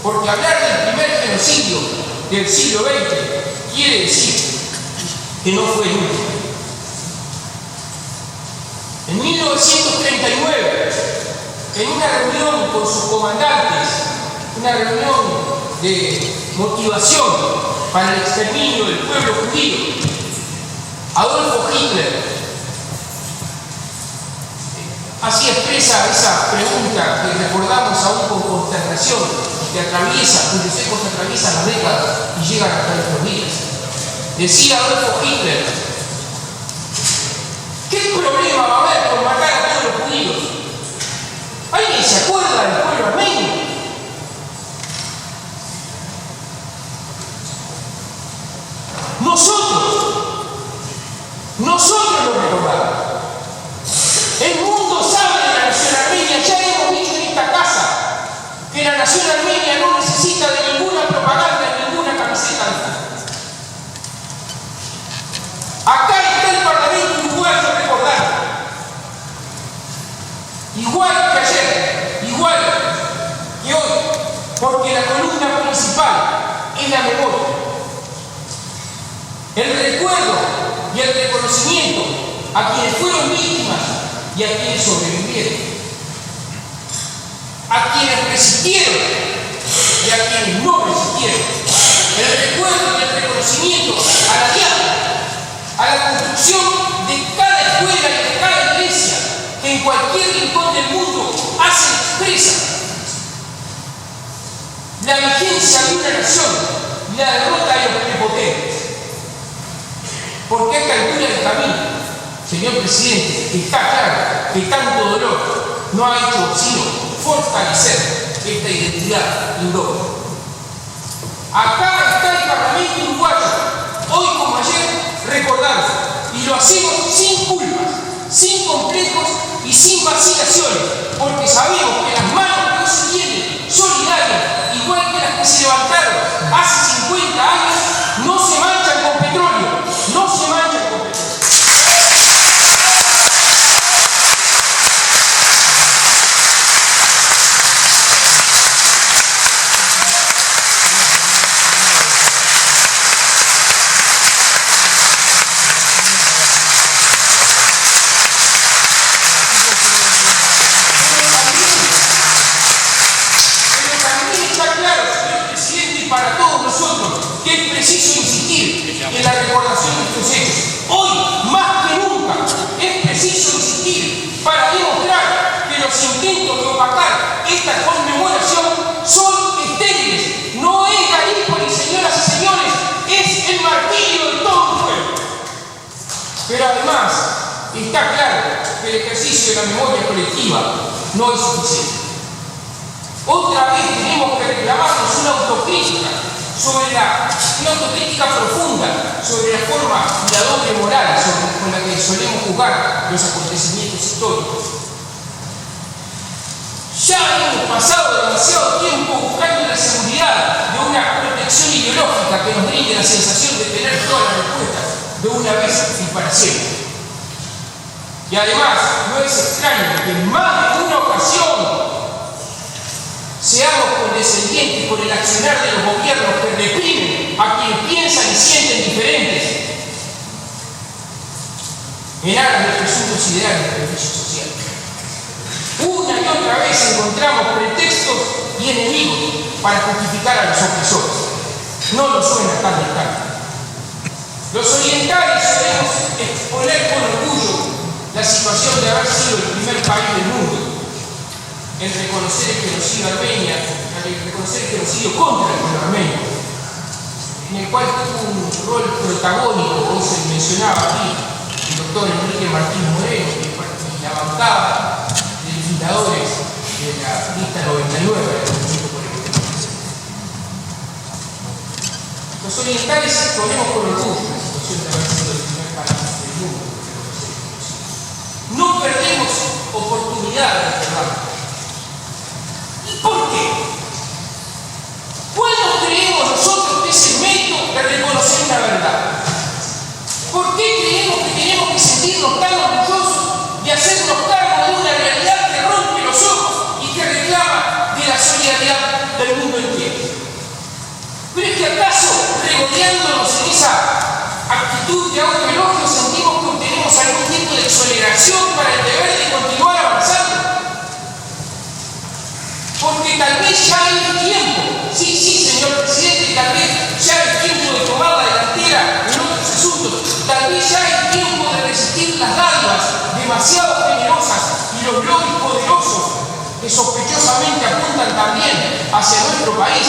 Porque hablar del primer genocidio del siglo XX quiere decir que no fue el último. En 1939, en una reunión con sus comandantes, una reunión de motivación para el exterminio del pueblo judío, Adolfo Hitler así expresa esa pregunta que recordamos aún con consternación, cuyos ecos atraviesan las décadas y llegan hasta nuestros días. Decía Adolfo Hitler: ¿qué problema va a haber con matar a todos los judíos? ¿Alguien se acuerda del pueblo armenio? Nosotros lo recordamos. El mundo sabe de la nación armenia. Ya hemos dicho en esta casa que la nación armenia no necesita de ninguna propaganda, de ninguna camiseta de fútbol. Acá está el Parlamento uruguayo recordando. Igual que ayer, igual que hoy, porque la columna principal es la memoria. El recuerdo y el reconocimiento a quienes fueron víctimas y a quienes sobrevivieron, a quienes resistieron y a quienes no resistieron. El recuerdo y el reconocimiento a la diáspora, a la construcción de cada escuela y de cada iglesia que en cualquier rincón del mundo hace expresa la vigencia de una nación y la derrota de los prepotentes. Porque a esta altura del camino, señor presidente, está claro que tanto dolor no ha hecho sino fortalecer esta identidad de Europa. Acá está el Parlamento uruguayo, hoy como ayer, recordando, y lo hacemos sin culpas, sin complejos y sin vacilaciones, porque sabemos que las manos que hoy se tienen solidarias, igual que las que se levantaron hace 50 años, no se manchan con petróleo, no se manchan con petróleo. En la recordación de estos hechos. Hoy, más que nunca, es preciso insistir para demostrar que los intentos de opacar esta conmemoración son estériles. No es Galípoli, señoras y señores, es el martirio de todo un pueblo. Pero además, está claro que el ejercicio de la memoria colectiva no es suficiente. Otra vez tenemos que reclamarnos una autocrítica una autocrítica profunda sobre la forma y la doble moral con la que solemos juzgar los acontecimientos históricos. Ya hemos pasado demasiado tiempo buscando la seguridad de una protección ideológica que nos brinde la sensación de tener todas las respuestas de una vez y para siempre. Y Y además, no es extraño que en más de una ocasión seamos condescendientes con el accionar de los gobiernos que reprimen a quienes piensan y sienten diferentes en aras de presuntos ideales de beneficio social. Una y otra vez encontramos pretextos y enemigos para justificar a los opresores. No nos suena tan lejano. Los orientales solemos exponer con orgullo la situación de haber sido el primer país del mundo en reconocer el genocidio armenio, contra el pueblo armenio, en el cual tuvo un rol protagónico, como se mencionaba aquí, el doctor Enrique Martín Moreno, y la bancada de legisladores de la lista 99 del Movimiento por la Independencia. Los orientales exponemos con orgullo la situación de haber sido el primer país del mundo en reconocer el genocidio. No perdemos oportunidad de recordarlo. ¿Por qué? ¿Cuándo creemos nosotros que es el mérito de reconocer la verdad? ¿Por qué creemos que tenemos que sentirnos tan orgullosos de hacernos cargo de una realidad que rompe los ojos y que reclama de la solidaridad del mundo entero? ¿Pero es que acaso, regodeándonos en esa actitud de autoelogio, sentimos que obtenemos algún tipo de exoneración para el deber de continuar avanzando? Porque tal vez ya hay tiempo, sí, señor presidente, tal vez ya hay tiempo de tomar la delantera en otros asuntos, tal vez ya hay tiempo de resistir las dádivas demasiado generosas y los lobbies poderosos que sospechosamente apuntan también hacia nuestro país.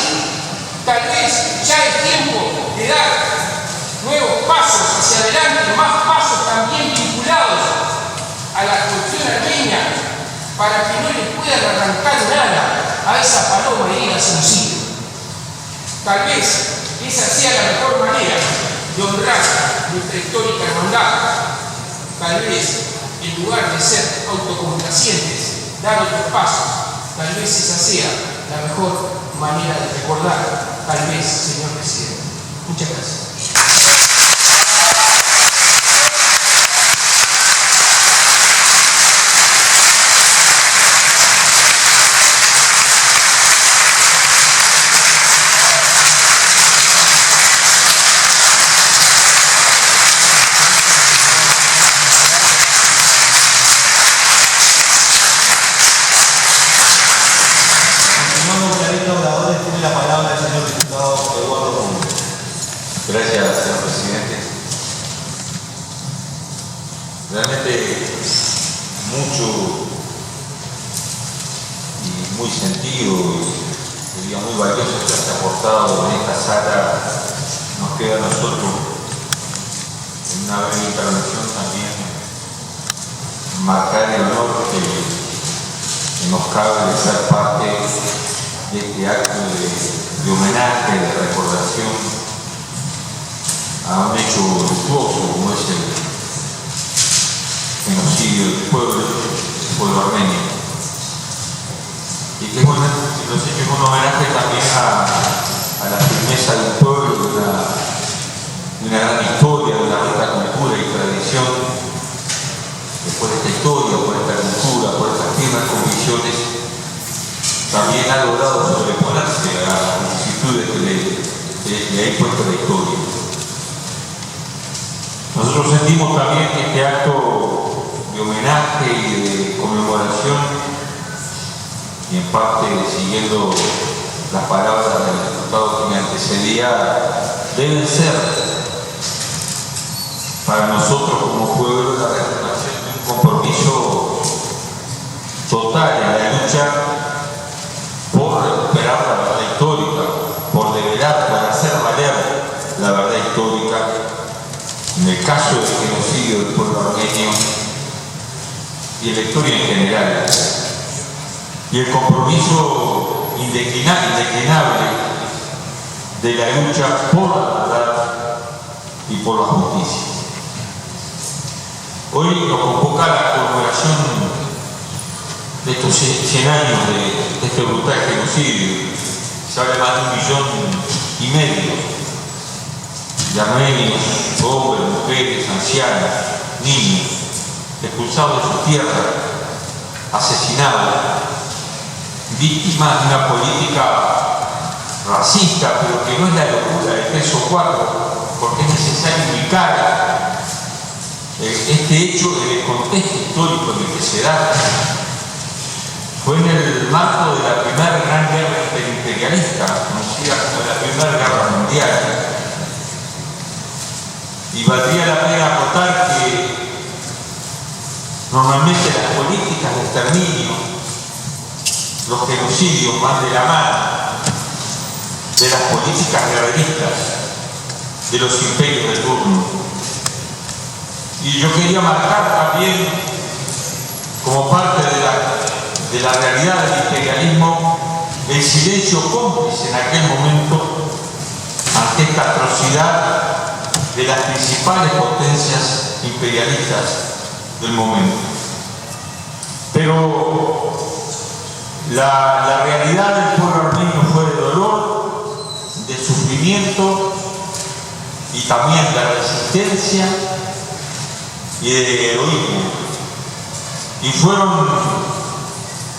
Tal vez ya es tiempo de dar nuevos pasos hacia adelante, más pasos también vinculados a la cuestión armenia, para que no le puedan arrancar nada a esa paloma herida sin siglo. Tal vez esa sea la mejor manera de honrar nuestra histórica hermandad. Tal vez, en lugar de ser autocomplacientes, dar otros pasos. Tal vez esa sea la mejor manera de recordar. Tal vez, señor presidente. Muchas gracias. Gracias, señor presidente. Realmente mucho y muy sentido y sería muy valioso que se ha aportado en esta sala. Nos queda a nosotros en una breve intervención también marcar el honor que nos cabe de ser parte de este acto de homenaje, de recordación a un hecho luctuoso como es el genocidio del pueblo armenio. Y que es un homenaje también a la firmeza del pueblo, de una gran historia, de una rica cultura y tradición, que por esta historia, por esta cultura, por estas firmes convicciones, también ha logrado sobreponerse a las vicisitudes que le ha impuesto la historia. Nosotros sentimos también que este acto de homenaje y de conmemoración, y en parte siguiendo las palabras del diputado que me antecedía, deben ser para nosotros como pueblo la reafirmación de un compromiso total en la lucha por recuperar la verdad histórica, por develar, por hacer valer la verdad histórica en el caso del genocidio del pueblo armenio y en la historia en general, y el compromiso indeclinable de la lucha por la verdad y por la justicia. Hoy nos convoca la conmemoración de estos 100 años de este brutal genocidio. Se habla más de 1,5 millones de armenios, hombres, mujeres, ancianos, niños, expulsados expulsados de su tierra, asesinados, víctimas de una política racista, pero que no es la locura del 3 o 4, porque es necesario ubicar este hecho en el contexto histórico en el que se da. Fue en el marco de la primera gran guerra imperialista, conocida como la Primera Guerra Mundial. Y valdría la pena acotar que normalmente las políticas de exterminio, los genocidios van de la mano de las políticas guerreristas de los imperios de turno. Y yo quería marcar también, como parte de la realidad del imperialismo, el silencio cómplice en aquel momento ante esta atrocidad de las principales potencias imperialistas del momento. Pero la realidad del pueblo armenio fue de dolor, de sufrimiento y también de resistencia y de heroísmo. Y fueron,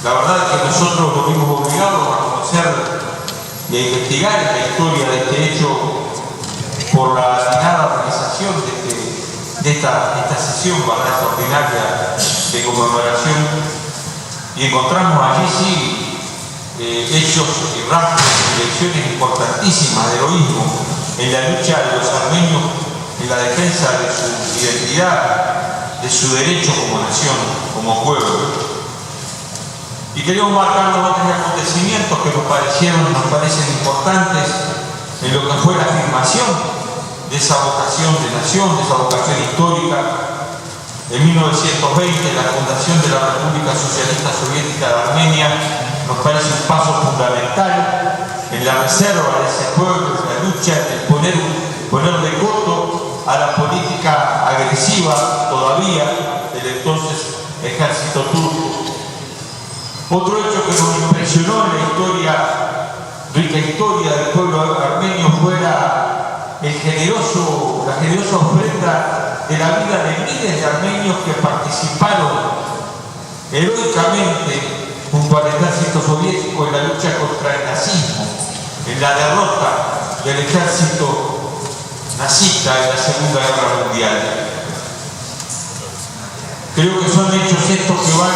la verdad es que nosotros nos vimos obligados a conocer y a investigar la historia de este hecho por la atinada organización de esta sesión extraordinaria de conmemoración, y encontramos allí sí hechos y rastros y lecciones importantísimas de heroísmo en la lucha de los armenios en la defensa de su identidad, de su derecho como nación, como pueblo. Y queremos marcar los otros acontecimientos que nos parecen importantes en lo que fue la afirmación de esa vocación de nación, de esa vocación histórica. En 1920, la fundación de la República Socialista Soviética de Armenia nos parece un paso fundamental en la reserva de ese pueblo, en la lucha de ponerle coto a la política agresiva todavía del entonces ejército turco. Otro hecho que nos impresionó en la rica historia del pueblo armenio fue la generosa ofrenda de la vida de miles de armenios que participaron heroicamente junto al ejército soviético en la lucha contra el nazismo, en la derrota del ejército nazista en la Segunda Guerra Mundial. Creo que son hechos estos que van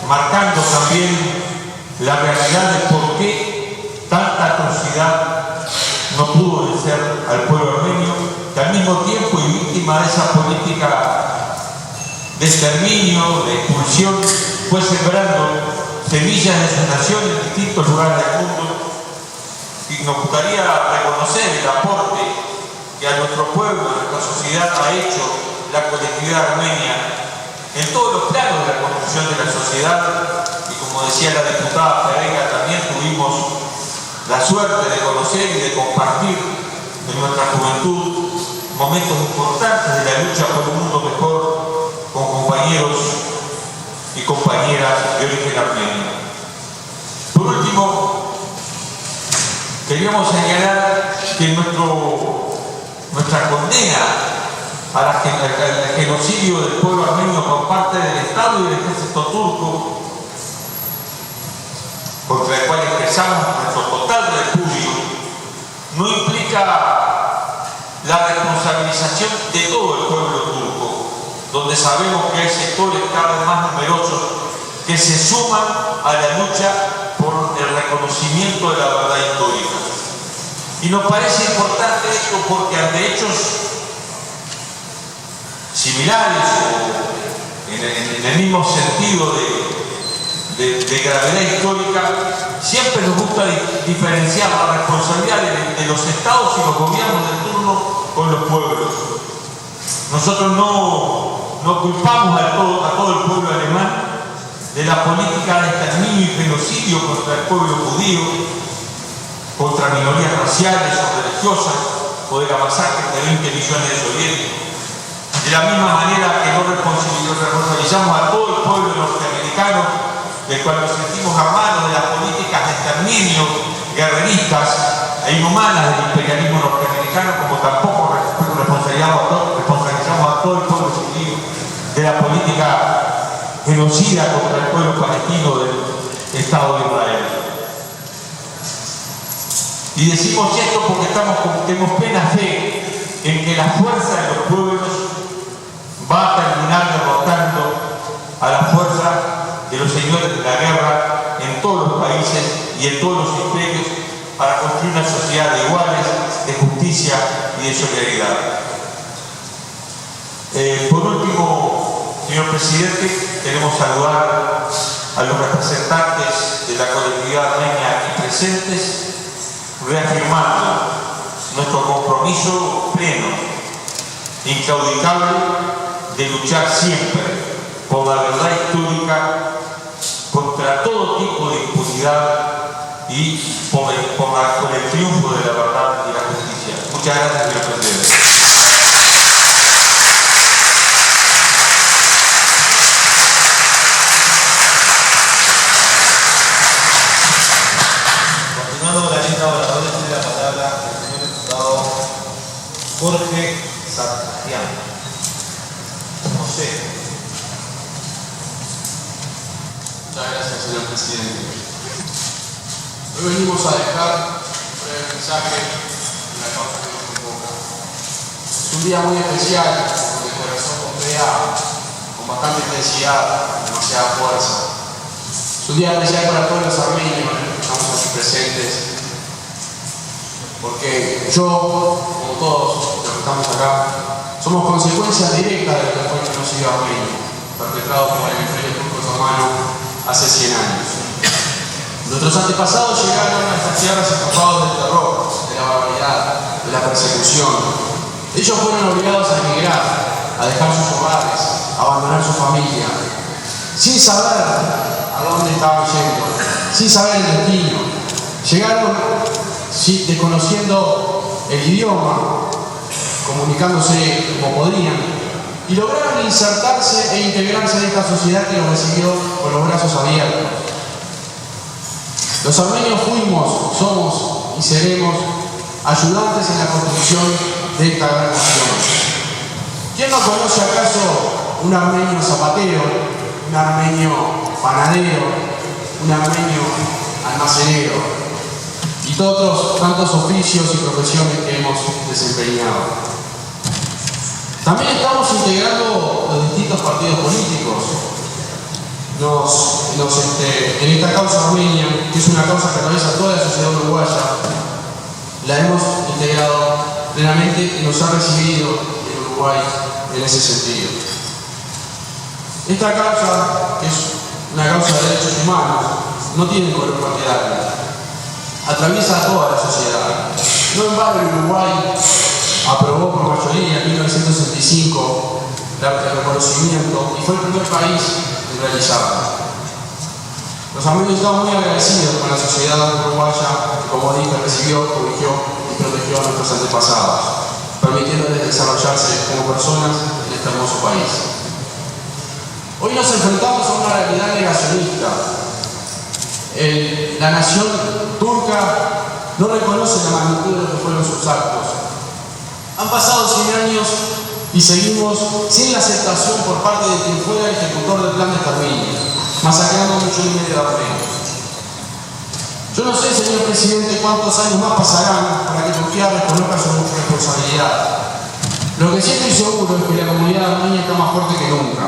marcando también la realidad de por qué tanta atrocidad no pudo vencer al pueblo armenio, que al mismo tiempo y víctima de esa política de exterminio, de expulsión, fue sembrando semillas de su nación en distintos lugares del mundo. Y nos gustaría reconocer el aporte que a nuestro pueblo, a nuestra sociedad ha hecho la colectividad armenia en todos los planos de la construcción de la sociedad. Y como decía la diputada Ferreira, también tuvimos la suerte de conocer y de compartir en nuestra juventud momentos importantes de la lucha por un mundo mejor con compañeros y compañeras de origen armenio. Por último, queríamos señalar que nuestra condena al genocidio del pueblo armenio por parte del Estado y del ejército turco, contra el cual expresamos nuestro total repudio, no implica la responsabilización de todo el pueblo turco, donde sabemos que hay sectores cada vez más numerosos que se suman a la lucha por el reconocimiento de la verdad histórica. Y nos parece importante esto porque ante hechos similares o en el mismo sentido de gravedad histórica, siempre nos gusta diferenciar la responsabilidad de los estados y los gobiernos de turno con los pueblos. Nosotros no culpamos a todo el pueblo alemán de la política de exterminio y genocidio contra el pueblo judío, contra minorías raciales o religiosas, o de la masacre de 20 millones de soviéticos. De la misma manera que no responsabilizamos a todo el pueblo norteamericano, del cual nos sentimos hermanos de las políticas de exterminio guerreristas e inhumanas del imperialismo norteamericano, como tampoco responsabilizamos a todo el pueblo judío de la política genocida contra el pueblo palestino del Estado de Israel. Y decimos esto porque tenemos plena fe en que la fuerza de los pueblos va a terminar derrotando a la fuerza de los señores de la guerra en todos los países y en todos los imperios para construir una sociedad de iguales, de justicia y de solidaridad. Por último, señor presidente, queremos saludar a los representantes de la colectividad armenia aquí presentes, reafirmando nuestro compromiso pleno, inclaudicable, de luchar siempre por la verdad histórica, contra todo tipo de impunidad y por el triunfo de la verdad y la justicia. Muchas gracias, señor presidente. Continuando la lista de oradores, tiene la palabra el señor diputado Jorge Sartagian. No sé. Muchas gracias, señor presidente. Hoy venimos a dejar un breve mensaje en la causa que nos convoca. Es un día muy especial, porque el corazón bombea con bastante intensidad, demasiada fuerza. Es un día especial para todos los armenios que estamos aquí presentes, porque yo, como todos los que estamos acá, somos consecuencia directa de lo que fue el genocidio armenio, perpetrado por el Imperio Turco Otomano hace 100 años. Nuestros antepasados llegaron a estas tierras escapados del terror, de la barbaridad, de la persecución. Ellos fueron obligados a emigrar, a dejar sus hogares, a abandonar su familia, sin saber a dónde estaban yendo, sin saber el destino. Llegaron desconociendo el idioma, comunicándose como podían, y lograron insertarse e integrarse en esta sociedad que los recibió con los brazos abiertos. Los armenios fuimos, somos y seremos ayudantes en la construcción de esta gran nación. ¿Quién no conoce acaso un armenio zapatero, un armenio panadero, un armenio almacenero y todos tantos oficios y profesiones que hemos desempeñado? También estamos integrando los distintos partidos políticos. En esta causa armenia, que es una causa que atraviesa toda la sociedad uruguaya, la hemos integrado plenamente y nos ha recibido el Uruguay en ese sentido. Esta causa, que es una causa de derechos humanos, no tiene color partidario, atraviesa a toda la sociedad. No en vano el Uruguay aprobó por mayoría en 1965 el reconocimiento y fue el primer país en realizarlo. Los armenios estamos muy agradecidos con la sociedad uruguaya que, como dije, recibió, corrigió y protegió a nuestros antepasados, permitiéndoles desarrollarse como personas en este hermoso país. Hoy nos enfrentamos a una realidad negacionista. La nación turca no reconoce la magnitud de lo que fueron sus actos. Han pasado 100 años y seguimos sin la aceptación por parte de quien fuera el ejecutor del plan de exterminio, masacrando a 1,5 millones de armenios. Yo no sé, señor presidente, cuántos años más pasarán para que Turquía reconozca su responsabilidad. Lo que sí estoy seguro es que la comunidad armenia está más fuerte que nunca.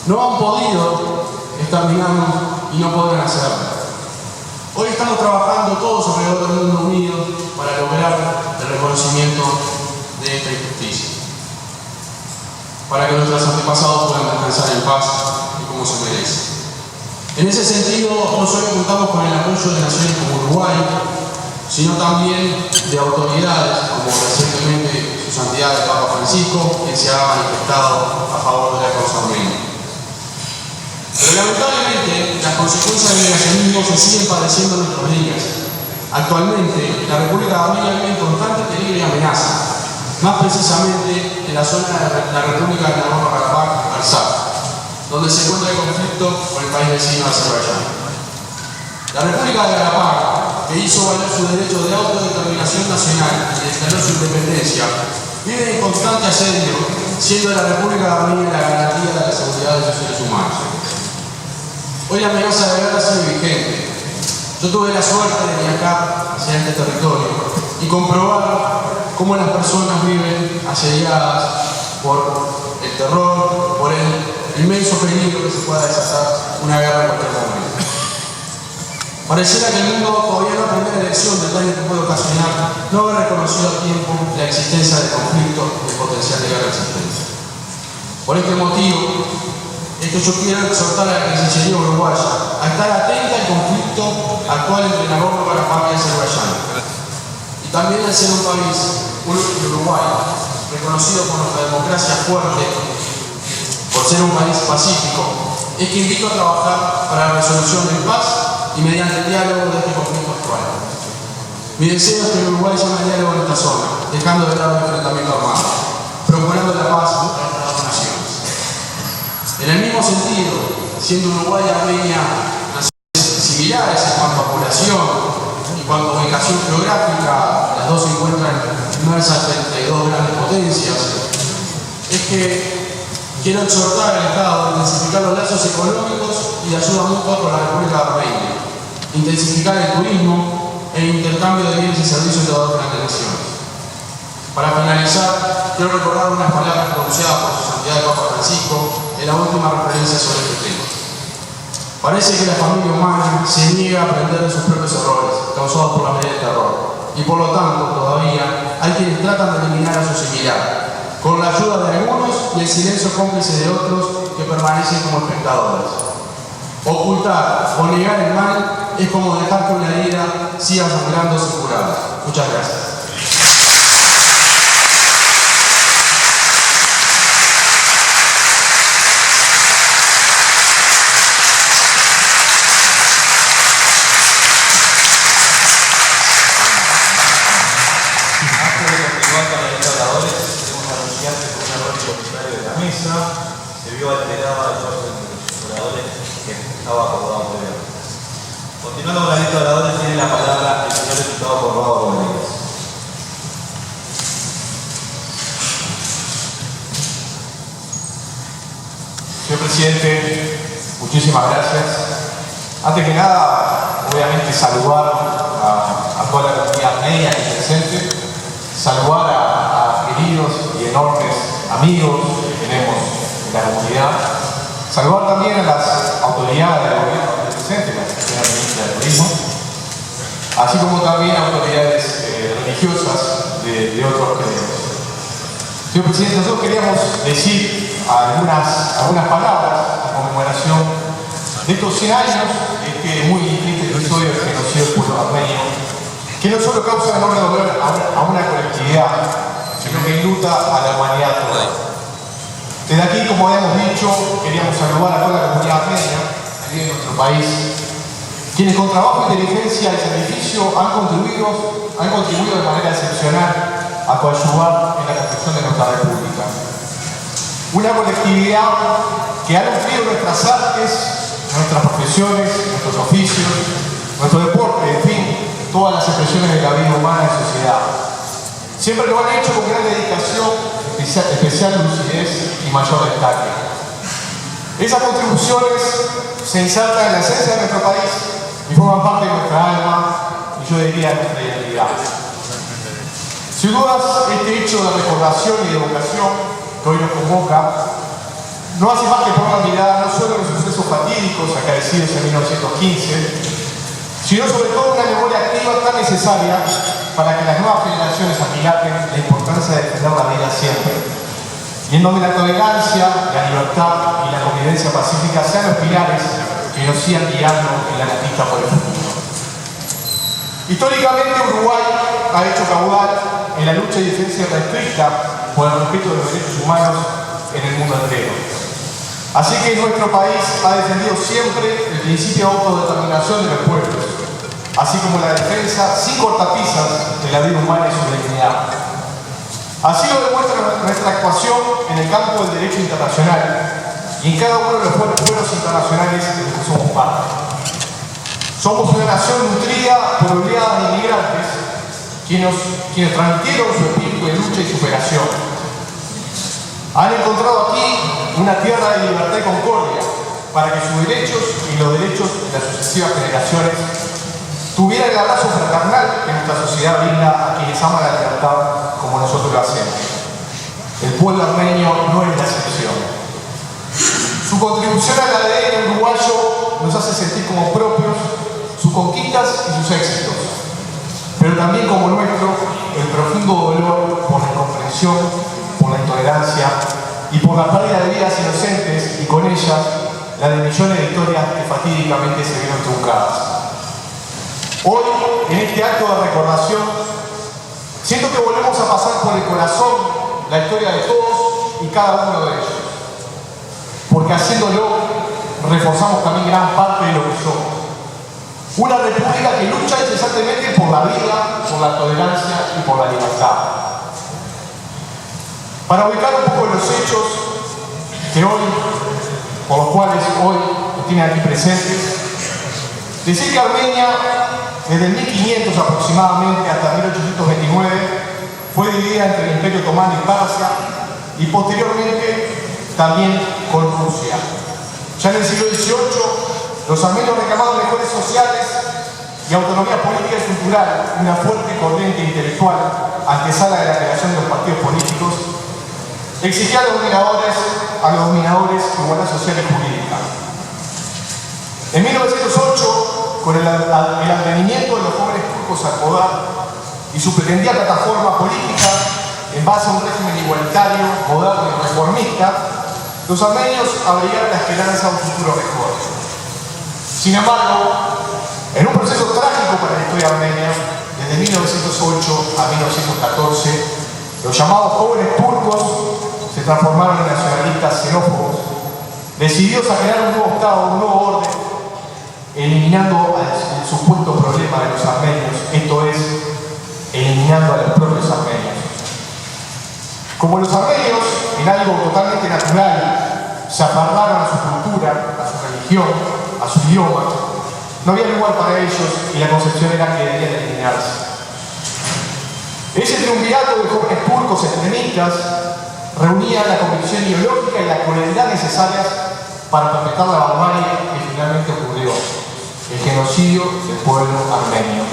No han podido exterminarnos y no podrán hacerlo. Hoy estamos trabajando todos alrededor del mundo unido para lograr el reconocimiento de esta injusticia, para que nuestros antepasados puedan descansar en paz y como se merece. En ese sentido, no solo contamos con el apoyo de naciones como Uruguay, sino también de autoridades como recientemente su santidad el Papa Francisco, quien se ha manifestado a favor de la causa armenia. Pero lamentablemente, las consecuencias del negacionismo se siguen padeciendo en nuestros días. Actualmente, la República de Armenia vive en constante peligro y amenaza, más precisamente en la zona de la República de Nagorno-Karabaj, Artsaj, donde se encuentra el conflicto con el país vecino Azerbaiyán. La República de Karabaj, que hizo valer su derecho de autodeterminación nacional y declaró su independencia, vive en constante asedio, siendo la República de Armenia la garantía de la seguridad de sus seres humanos. Hoy la amenaza de guerra sigue vigente. Yo tuve la suerte de viajar hacia este territorio y comprobar cómo las personas viven asediadas por el terror, por el inmenso peligro que se pueda desatar una guerra en cualquier momento. Pareciera que el mundo todavía no aprendió la lección del daño que puede ocasionar no haber reconocido a tiempo la existencia del conflicto y el potencial de guerra existente. Por este motivo, es que yo quiero exhortar a la Cancillería uruguaya a estar atenta al conflicto actual entre Nagorno-Karabaj y Azerbaiyán. Y también al ser un país, Uruguay, reconocido por nuestra democracia fuerte, por ser un país pacífico, es que invito a trabajar para la resolución en paz y mediante el diálogo de este conflicto actual. Mi deseo es que Uruguay llame al diálogo en esta zona, dejando de lado el enfrentamiento armado, procurando la paz entre las dos naciones. En el mismo sentido, siendo Uruguay y Armenia naciones similares en cuanto a población y cuanto a ubicación geográfica, las dos se encuentran inmersas entre dos grandes potencias, es que quiero exhortar al Estado a intensificar los lazos económicos y de ayuda mutua con la República de Armenia, intensificar el turismo e el intercambio de bienes y servicios de las dos grandes naciones. Para finalizar, quiero recordar unas palabras pronunciadas por su santidad el Papa Francisco en la última referencia sobre este tema. Parece que la familia humana se niega a aprender de sus propios errores causados por la medida de terror, y por lo tanto todavía hay quienes tratan de eliminar a su similar, con la ayuda de algunos y el silencio cómplice de otros que permanecen como espectadores. Ocultar o negar el mal es como dejar que una herida siga sangrando sin curarla. Muchas gracias. Se vio alterada el orden de los oradores que estaba acordado previamente. Continuando con la lista de oradores, tiene la palabra el señor diputado Corrado Rodríguez. Señor Presidente, muchísimas gracias. Antes que nada, obviamente saludar a toda la comunidad armenia aquí presente, saludar a queridos y enormes amigos que tenemos en la comunidad, saludar también a las autoridades del gobierno presente, la señora ministra de Turismo, así como también a autoridades religiosas de otros credos. Señor Presidente, nosotros queríamos decir algunas palabras en conmemoración de estos 100 años de este muy triste episodio del genocidio del pueblo armenio, que no solo causa enorme dolor a una colectividad, sino que enluta a la humanidad toda. Desde aquí, como habíamos dicho, queríamos saludar a toda la comunidad armenia aquí en nuestro país, quienes con trabajo, inteligencia y sacrificio han contribuido de manera excepcional a coadyuvar en la construcción de nuestra república. Una colectividad que ha nutrido nuestras artes, nuestras profesiones, nuestros oficios, nuestro deporte, en fin, todas las expresiones de la vida humana en sociedad. Siempre lo han hecho con gran dedicación, especial lucidez y mayor destaque. Esas contribuciones se insertan en la esencia de nuestro país y forman parte de nuestra alma y yo diría de nuestra identidad. Sin dudas, este hecho de recordación y de evocación que hoy nos convoca no hace más que poner la mirada no solo en los sucesos fatídicos acaecidos en 1915, sino sobre todo una memoria activa tan necesaria para que las nuevas generaciones aquilaten la importancia de defender la vida siempre, y en donde la tolerancia, la libertad y la convivencia pacífica sean los pilares que nos sigan guiando en la conquista por el futuro. Históricamente Uruguay ha hecho caudal en la lucha y defensa irrestricta por el respeto de los derechos humanos en el mundo entero. Así que nuestro país ha defendido siempre el principio de autodeterminación de los pueblos, así como la defensa sin cortapisas de la vida humana y su dignidad. Así lo demuestra nuestra actuación en el campo del derecho internacional y en cada uno de los pueblos internacionales de los que somos parte. Somos una nación nutrida por oleadas de inmigrantes quienes transmitieron su espíritu de lucha y superación. Han encontrado aquí una tierra de libertad y concordia, para que sus derechos y los derechos de las sucesivas generaciones tuvieran el abrazo fraternal que nuestra sociedad brinda a quienes aman la libertad como nosotros lo hacemos. El pueblo armenio no es la excepción. Su contribución al ADN uruguayo nos hace sentir como propios sus conquistas y sus éxitos, pero también como nuestro el profundo dolor por la incomprensión, por la intolerancia y por la pérdida de vidas inocentes y con ellas la de millones de historias que fatídicamente se vieron truncadas. Hoy, en este acto de recordación, siento que volvemos a pasar por el corazón la historia de todos y cada uno de ellos, porque haciéndolo reforzamos también gran parte de lo que somos. Una república que lucha incesantemente por la vida, por la tolerancia y por la libertad. Para ubicar un poco los hechos que hoy, por los cuales hoy nos tienen aquí presentes, decir que Armenia, desde el 1500 aproximadamente hasta 1829, fue dividida entre el Imperio Otomano y Persia, y posteriormente también con Rusia. Ya en el siglo XVIII, los armenios reclamaban mejores sociales y autonomía política y cultural, una fuerte corriente intelectual, antesala de la creación de los partidos políticos, exigía a los dominadores igualdad social y jurídica. En 1908, con el advenimiento de los jóvenes turcos al poder y su pretendida plataforma política en base a un régimen igualitario, moderno y reformista, los armenios abrigaron la esperanza de un futuro mejor. Sin embargo, en un proceso trágico para la historia armenia, desde 1908 a 1914, los llamados jóvenes turcos se transformaron en nacionalistas xenófobos, decididos a crear un nuevo Estado, un nuevo orden, eliminando el supuesto problema de los armenios, esto es, eliminando a los propios armenios. Como los armenios, en algo totalmente natural, se aferraron a su cultura, a su religión, a su idioma, no había lugar para ellos y la concepción era que debían eliminarse. Ese triunvirato de jóvenes turcos extremistas reunía la convicción ideológica y la coherencia necesarias para perpetrar la barbarie que finalmente ocurrió, el genocidio del pueblo armenio.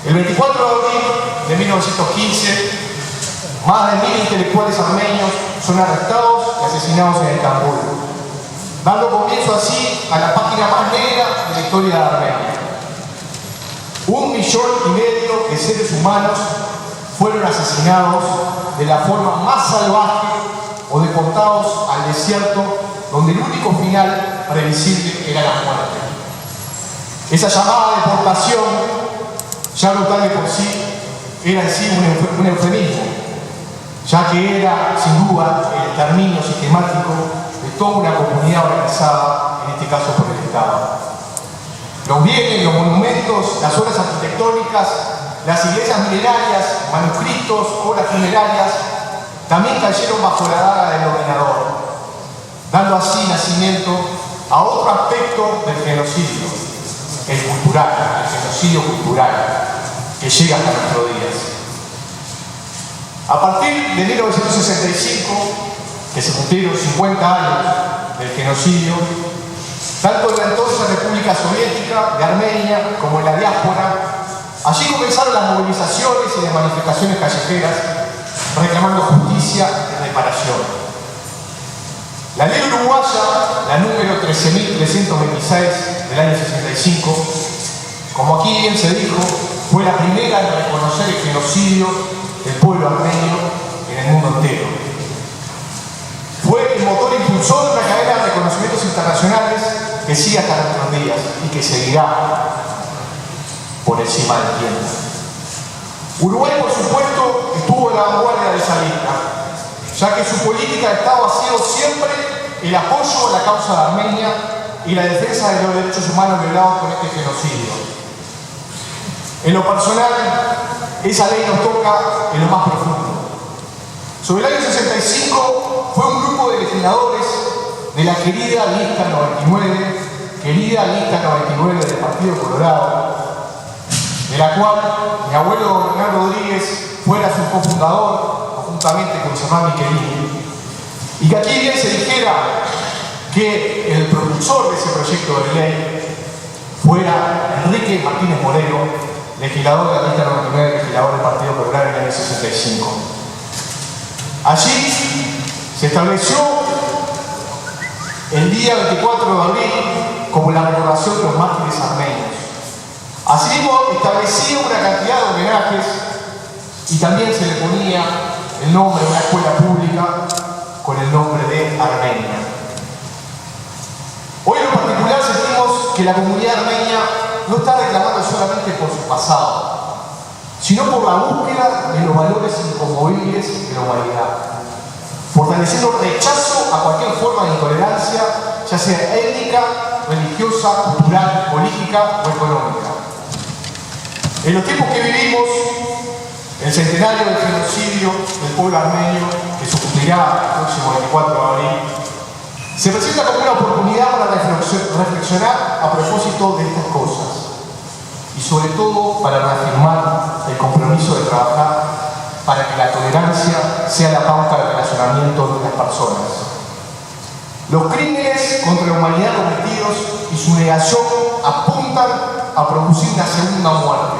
El 24 de abril de 1915, más de 1000 intelectuales armenios son arrestados y asesinados en Estambul, dando comienzo así a la página más negra de la historia de Armenia. 1,5 millones de seres humanos fueron asesinados de la forma más salvaje o deportados al desierto, donde el único final previsible era la muerte. Esa llamada deportación, ya brutal de por sí, era en sí un eufemismo, ya que era, sin duda, el exterminio sistemático de toda una comunidad organizada, en este caso por el Estado. Los bienes, los monumentos, las obras arquitectónicas, las iglesias milenarias, manuscritos, obras funerarias, también cayeron bajo la daga del dominador, dando así nacimiento a otro aspecto del genocidio, el cultural, el genocidio cultural, que llega hasta nuestros días. A partir de 1965, que se cumplieron 50 años del genocidio, tanto en la entonces República Soviética de Armenia como en la diáspora, allí comenzaron las movilizaciones y las manifestaciones callejeras reclamando justicia y reparación. La ley uruguaya, la número 13.326 del año 65, como aquí bien se dijo, fue la primera en reconocer el genocidio del pueblo armenio en el mundo entero. Fue el motor impulsor de una cadena de reconocimientos internacionales que sigue hasta nuestros días y que seguirá por encima del tiempo. Uruguay, por supuesto, estuvo en la vanguardia de esa lista, ya que su política de Estado ha sido siempre el apoyo a la causa de Armenia y la defensa de los derechos humanos violados por este genocidio. En lo personal, esa ley nos toca en lo más profundo. Sobre el año 65 fue un grupo de legisladores de la querida lista 99 del Partido Colorado, de la cual mi abuelo Hernán Rodríguez fuera su cofundador, conjuntamente con su hermano Michelini, y que aquí bien se dijera que el propulsor de ese proyecto de ley fuera Enrique Martínez Moreno, legislador de la lista 99, legislador del Partido Popular en el año 65. Allí se estableció el día 24 de abril como la recordación de los mártires armenios. Asimismo, establecía una cantidad de homenajes y también se le ponía el nombre de una escuela pública con el nombre de Armenia. Hoy en particular sentimos que la comunidad armenia no está reclamando solamente por su pasado, sino por la búsqueda de los valores inconmovibles de la humanidad, fortaleciendo el rechazo a cualquier forma de intolerancia, ya sea étnica, religiosa, cultural, política o económica. En los tiempos que vivimos, el centenario del genocidio del pueblo armenio, que se cumplirá el próximo 24 de abril, se presenta como una oportunidad para reflexionar a propósito de estas cosas y sobre todo para reafirmar el compromiso de trabajar para que la tolerancia sea la pauta del relacionamiento de las personas. Los crímenes contra la humanidad cometidos y su negación apuntan a producir una segunda muerte,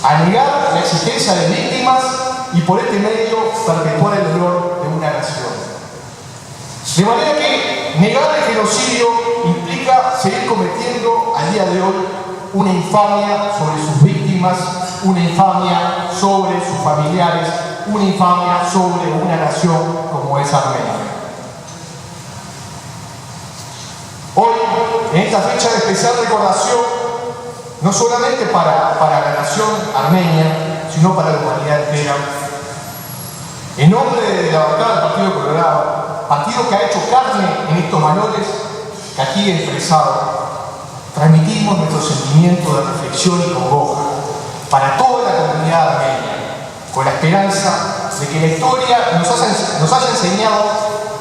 a negar la existencia de víctimas y por este medio perpetuar el dolor de una nación. De manera que negar el genocidio implica seguir cometiendo al día de hoy una infamia sobre sus víctimas, una infamia sobre sus familiares, una infamia sobre una nación como es Armenia. Hoy, en esta fecha de especial recordación, no solamente para la nación armenia, sino para la humanidad entera, en nombre de la bancada del Partido Colorado, partido que ha hecho carne en estos valores que aquí he expresado, transmitimos nuestro sentimiento de reflexión y congoja para toda la comunidad armenia, con la esperanza de que la historia nos haya enseñado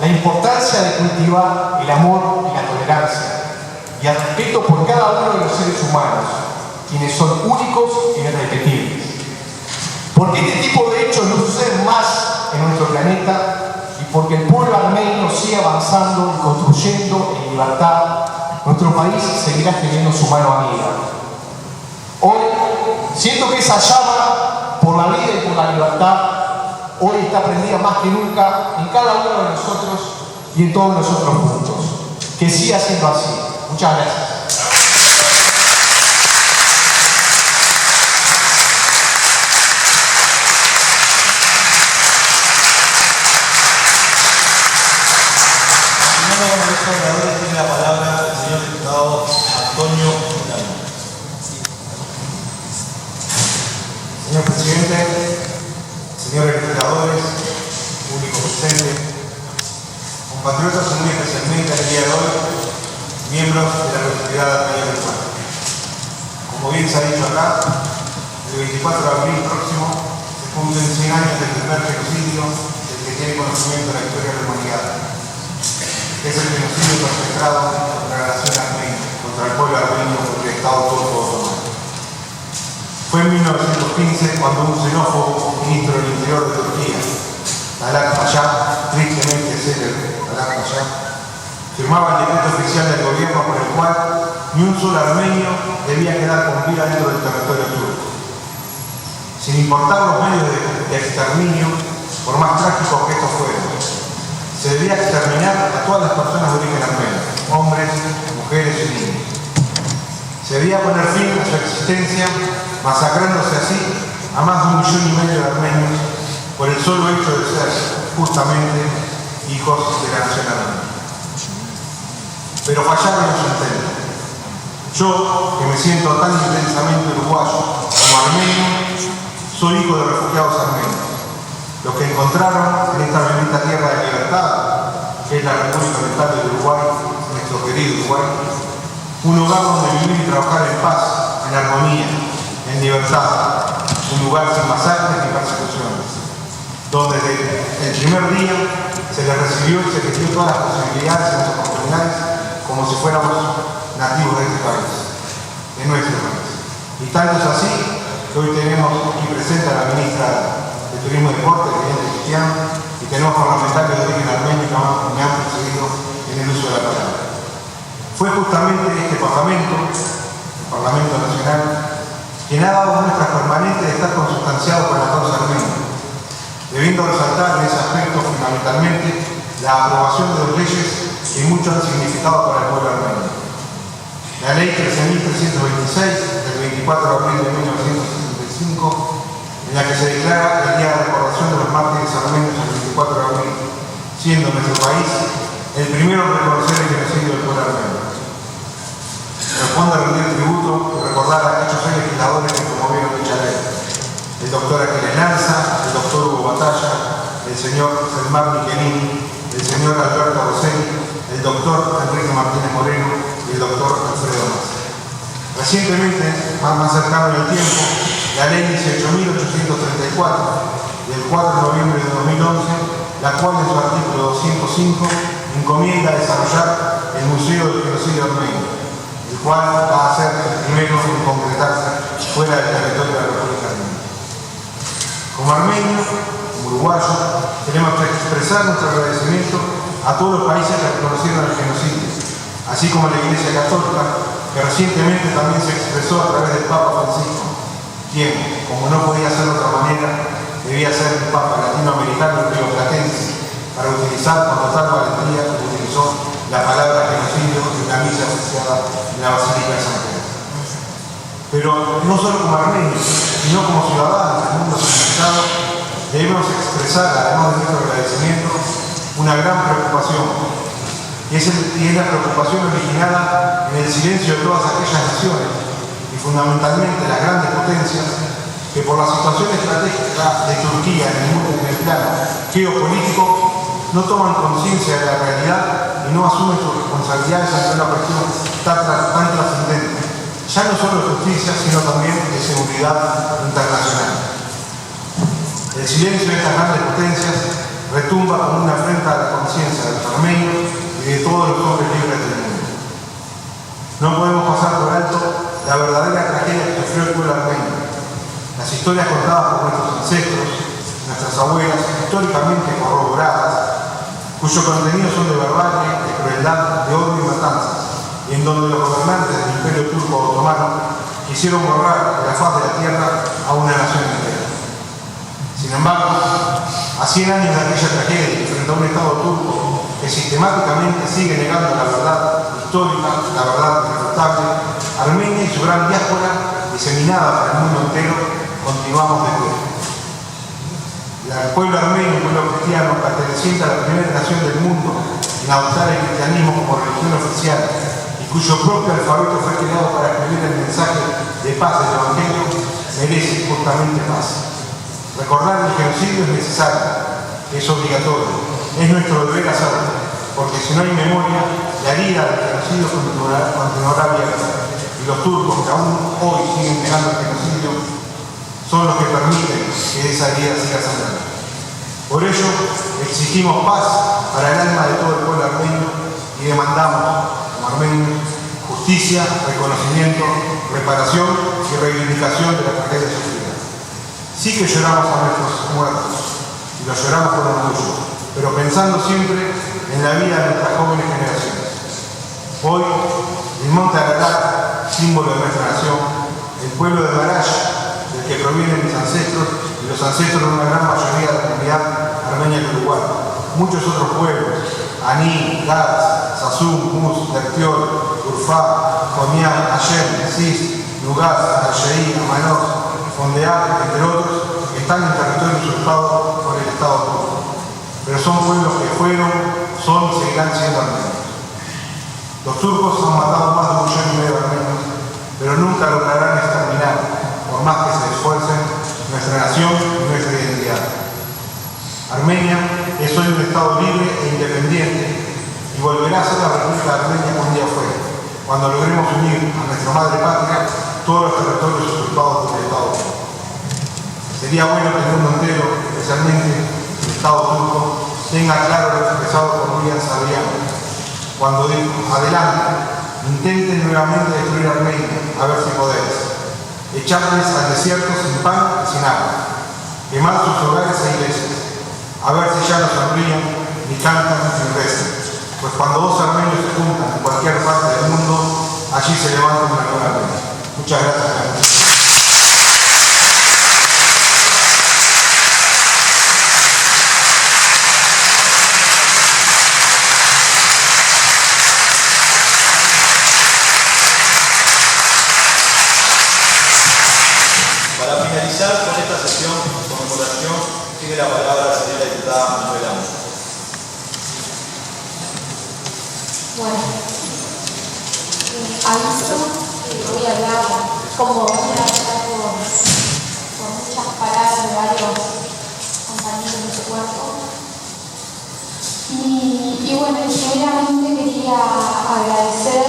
la importancia de cultivar el amor y la tolerancia y el respeto por cada uno de los seres humanos, quienes son únicos e irrepetibles. Porque este tipo de hechos no suceden más en nuestro planeta y porque el pueblo armenio sigue avanzando y construyendo en libertad, nuestro país seguirá teniendo su mano amiga. Hoy siento que esa llama por la vida y por la libertad hoy está prendida más que nunca en cada uno de nosotros y en todos nosotros juntos. Que siga siendo así. Muchas gracias. Tiene la palabra el señor diputado Antonio Milano. Señor presidente, señores legisladores, público presente, compatriotas y muy especialmente el día de hoy, miembros de la colectividad armenia del Pueblo. Como bien se ha dicho acá, el 24 de abril próximo se cumplen 100 años del primer genocidio del que tiene conocimiento de la historia de la humanidad. Es el genocidio perpetrado contra la nación armenia, contra el pueblo armenio por el Estado turco otomano. Fue en 1915 cuando un xenófobo ministro del Interior de Turquía, Talat Pasha, tristemente célebre Talat Pasha, firmaba el decreto oficial del gobierno por el cual ni un solo armenio debía quedar con vida dentro del territorio turco. Sin importar los medios de exterminio, por más trágicos que estos fueran, se debía exterminar a todas las personas de origen armenio, hombres, mujeres y niños. Se debía poner fin a su existencia, masacrándose así a más de 1,5 millones de armenios por el solo hecho de ser justamente hijos de la nación armenia. Pero fallaron en su intento. Yo, que me siento tan intensamente uruguayo como armenio, soy hijo de refugiados armenios, los que encontraron en esta bendita tierra de libertad, que es la República Oriental del Uruguay, nuestro querido Uruguay, un lugar donde vivir y trabajar en paz, en armonía, en libertad, un lugar sin masacres ni persecuciones, donde desde el primer día se les recibió y se les dio todas las posibilidades y las oportunidades como si fuéramos nativos de este país, de nuestro país. Y tanto es así que hoy tenemos aquí presente a la ministra de Turismo y Deporte, el presidente Cristiano, y tenemos parlamentarios de origen armenio que me han precedido en el uso de la palabra. justamente este Parlamento, el Parlamento Nacional, quien ha dado muestras permanentes de estar consustanciado con la causa armenia, debiendo resaltar en ese aspecto fundamentalmente la aprobación de dos leyes que mucho han significado para el pueblo armenio. La Ley 13.326 del 24 de abril de 1965, en la que se declara el Día de Recordación de los Mártires Armenios el 24 de abril, siendo nuestro país el primero en reconocer el genocidio del pueblo armenio. Corresponde rendir tributo y recordar a aquellos legisladores que promovieron dicha ley: el doctor Aquiles Lanza, el doctor Hugo Batalla, el señor Selmar Michelini, el señor Alberto Rosselli, el doctor Enrique Martínez Moreno y el doctor Alfredo Massa. Recientemente, más cercano en el tiempo, la ley 18.834 del 4 de noviembre de 2011, la cual en su artículo 205 encomienda a desarrollar el Museo del Genocidio Armenio, el cual va a ser el primero en concretarse fuera del territorio de la República Armenia. Como armenio, como uruguayo, queremos expresar nuestro agradecimiento a todos los países que reconocieron el genocidio, así como a la Iglesia Católica, que recientemente también se expresó a través del Papa Francisco, quien, como no podía ser de otra manera, debía ser un Papa latinoamericano y rioplatense, para utilizar con total valentía, como utilizó la palabra genocidio en la misa asociada en la Basílica de San Pedro. Pero no solo como armenios, sino como ciudadanos del mundo civilizado, debemos expresar, además de nuestro agradecimiento, una gran preocupación, y es la preocupación originada en el silencio de todas aquellas naciones, y fundamentalmente las grandes potencias, que por la situación estratégica de Turquía en el mundo y en el plano geopolítico no toman conciencia de la realidad y no asumen sus responsabilidades ante una cuestión tan trascendente, ya no solo de justicia, sino también de seguridad internacional. El silencio de estas grandes potencias retumba como una afrenta a la conciencia de los armenios y de todos los hombres libres del mundo. No podemos pasar por alto la verdadera tragedia que sufrió el pueblo armenio. Las historias contadas por nuestros ancestros, nuestras abuelas, históricamente corroboradas, cuyo contenido son de barbarie, de crueldad, de odio y matanzas, y en donde los gobernantes del Imperio Turco Otomano quisieron borrar de la faz de la tierra a una nación entera. Sin embargo, a 100 años de aquella tragedia, frente a un Estado turco que sistemáticamente sigue negando la verdad histórica, la verdad irrefutable, Armenia y su gran diáspora, diseminada por el mundo entero, continuamos de pie. El pueblo armenio, el pueblo cristiano, perteneciente a la primera nación del mundo en adoptar el cristianismo como religión oficial y cuyo propio alfabeto fue creado para escribir el mensaje de paz del Evangelio, merece justamente paz. Recordar el genocidio es necesario, es obligatorio, es nuestro deber hacerlo, porque si no hay memoria, la herida del genocidio continuará abierta, y los turcos que aún hoy siguen negando el genocidio son los que permiten que esa herida siga sangrando. Por ello, exigimos paz para el alma de todo el pueblo armenio y demandamos, como armenios, justicia, reconocimiento, reparación y reivindicación de la tragedia sufrida. Sí que lloramos a nuestros muertos, y los lloramos con orgullo, pero pensando siempre en la vida de nuestras jóvenes generaciones. Hoy, el monte Ararat, símbolo de nuestra nación, el pueblo de Marash, del que provienen mis ancestros y los ancestros de una gran mayoría de la comunidad armenia y uruguaya, muchos otros pueblos, Aní, Gaz, Sasum, Mus, Lertiol, Urfá, Comián, Ayem, Sis, Lugaz, Argeí, Amanos, Fondeá, entre otros, están en territorio usurpado por el Estado turco. Pero son pueblos que fueron, son y seguirán siendo armenios. Los turcos han matado más de 1,5 millones de armenios, pero nunca lograrán exterminar, por más que se esfuercen, nuestra nación y nuestra identidad. Armenia es hoy un Estado libre e independiente y volverá a ser la República Armenia que un día fue, cuando logremos unir a nuestra madre patria todos los territorios usurpados por el Estado turco. Sería bueno que el mundo entero, especialmente el Estado turco, tenga claro lo expresado por William Saviano, cuando dijo: adelante, intenten nuevamente destruir Armenia, a ver si podéis. Echarles al desierto sin pan y sin agua, quemar sus hogares e iglesias, a ver si ya no sonríen, ni cantan, ni rezan, pues cuando dos armenios se juntan en cualquier parte del mundo, allí se levanta una nueva Armenia. Muchas gracias. Para finalizar con esta sesión de conmemoración, tiene la palabra la señora diputada Manuela Amos. Bueno, aviso que voy a hablar, como voy a hablar con muchas palabras de varios compañeros de su cuerpo. Y bueno, primeramente quería agradecer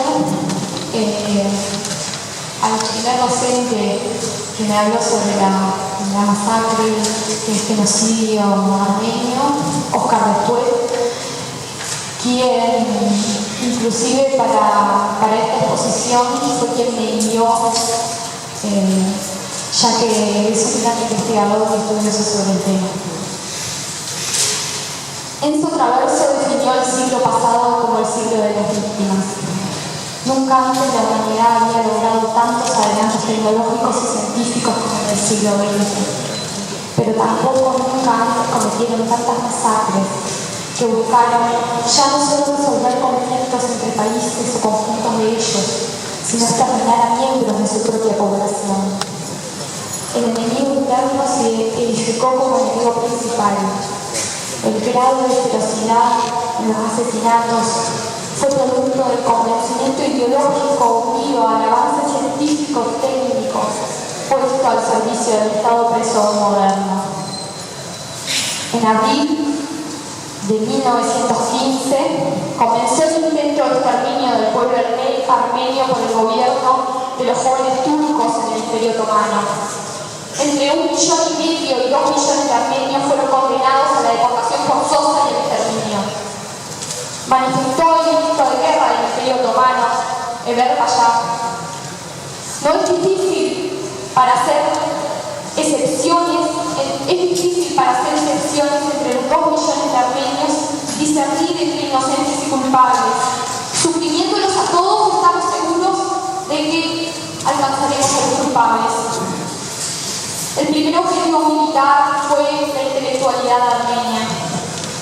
al primer docente que me habló sobre la masacre, el genocidio armenio, Oscar Después, quien inclusive para esta exposición fue quien me envió, ya que es un gran investigador y estudioso sobre el tema. Enzo Traverso definió el siglo pasado como el siglo de las víctimas. Nunca antes la humanidad había logrado tantos adelantos tecnológicos y científicos como en el siglo XX, pero tampoco nunca antes cometieron tantas masacres que buscaron ya no solo resolver conflictos entre países o conjuntos de ellos, sino exterminar a miembros de su propia población. El enemigo interno se edificó como enemigo principal. El grado de ferocidad en los asesinatos fue producto del convencimiento ideológico unido al avance científico técnico puesto al servicio del Estado opresor moderno. En abril de 1915 comenzó el intento de exterminio del pueblo armenio por el gobierno de los jóvenes turcos en el Imperio Otomano. Entre 1,5 millones y 2 millones de armenios fueron condenados a la deportación forzosa y el exterminio. Manifestó el ministro de guerra del Imperio Otomano, Enver Paşa: no es difícil para hacer excepciones entre los 2 millones de armenios, discernir entre inocentes y culpables. Suprimiéndolos a todos, estamos seguros de que alcanzaremos a los culpables. El primer objetivo militar fue la intelectualidad armenia.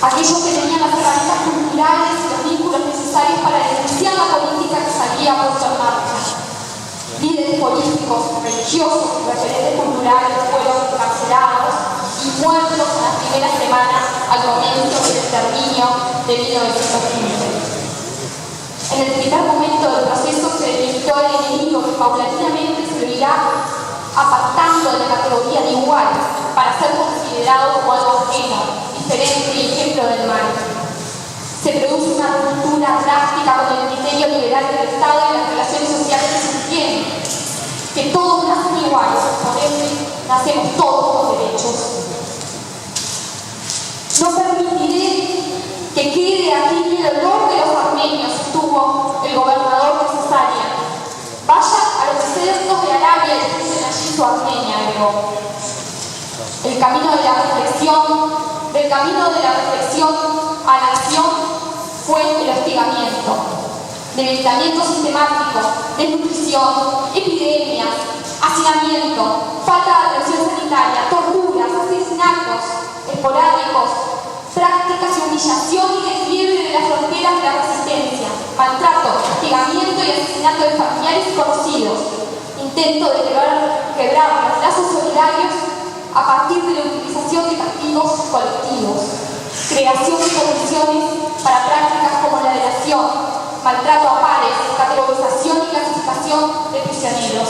Aquellos que tenían las herramientas culturales y los vínculos necesarios para denunciar la política que se había puesto en marcha. Líderes políticos, religiosos y referentes culturales fueron encarcelados y muertos en las primeras semanas al comienzo del exterminio de 1915. En el primer momento del proceso se delimitó el enemigo que paulatinamente se lo irá apartando de la categoría de igual para ser considerado como algo ajeno, diferente y ejemplo del mal. Se produce una ruptura drástica con el criterio liberal del Estado y las relaciones sociales que sostienen que todos nacen iguales, por ende nacemos todos con derechos. No permitiré que quede aquí el olor de los armenios, tuvo el gobernador de Cesarea. Vaya a los desiertos de Arabia y dicen allí su Armenia, agregó. Del camino de la reflexión a la acción fue el hostigamiento, debilitamiento sistemático, desnutrición, epidemias, hacinamiento, falta de atención sanitaria, torturas, asesinatos esporádicos, prácticas de humillación y despliegue de las fronteras de la resistencia, maltrato, hostigamiento y asesinato de familiares y conocidos, intento de quebrar los lazos solidarios a partir de la utilización de castigos colectivos, creación de condiciones para prácticas como la delación, maltrato a pares, categorización y clasificación de prisioneros.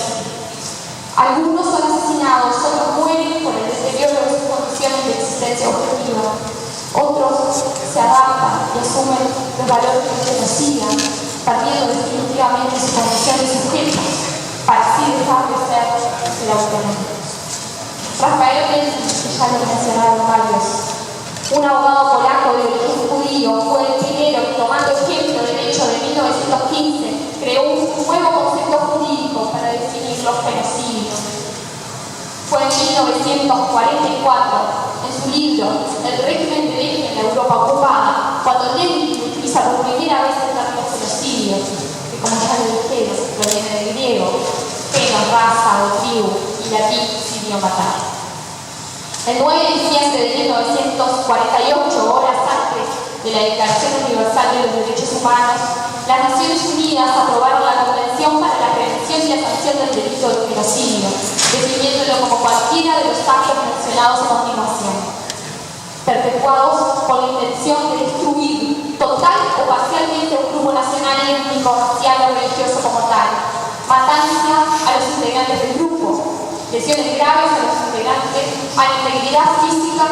Algunos son asesinados, otros mueren por el deterioro de sus condiciones de existencia objetiva. Otros se adaptan y asumen los valores que genocidan, perdiendo definitivamente su condición de sujetos, para así dejar de ser el autónomo. Rafael Bentley, ya lo mencionaron varios, un abogado polaco de origen judío, fue el primero que, tomando ejemplo del hecho de 1915, creó un nuevo concepto jurídico para definir los genocidios. Fue en 1944, en su libro El régimen de Lenin en la Europa ocupada, cuando Lenin utiliza por primera El 9 de diciembre de 1948, horas antes de la Declaración Universal de los Derechos Humanos, las Naciones Unidas aprobaron la Convención para la Prevención y la Sanción del Delito de Genocidio, definiéndolo como cualquiera de los actos mencionados a continuación, perpetuados con la intención de destruir total o parcialmente un grupo nacional, étnico, racial o religioso como tal, matanza a los integrantes del grupo, lesiones graves a los integrantes, a la integridad física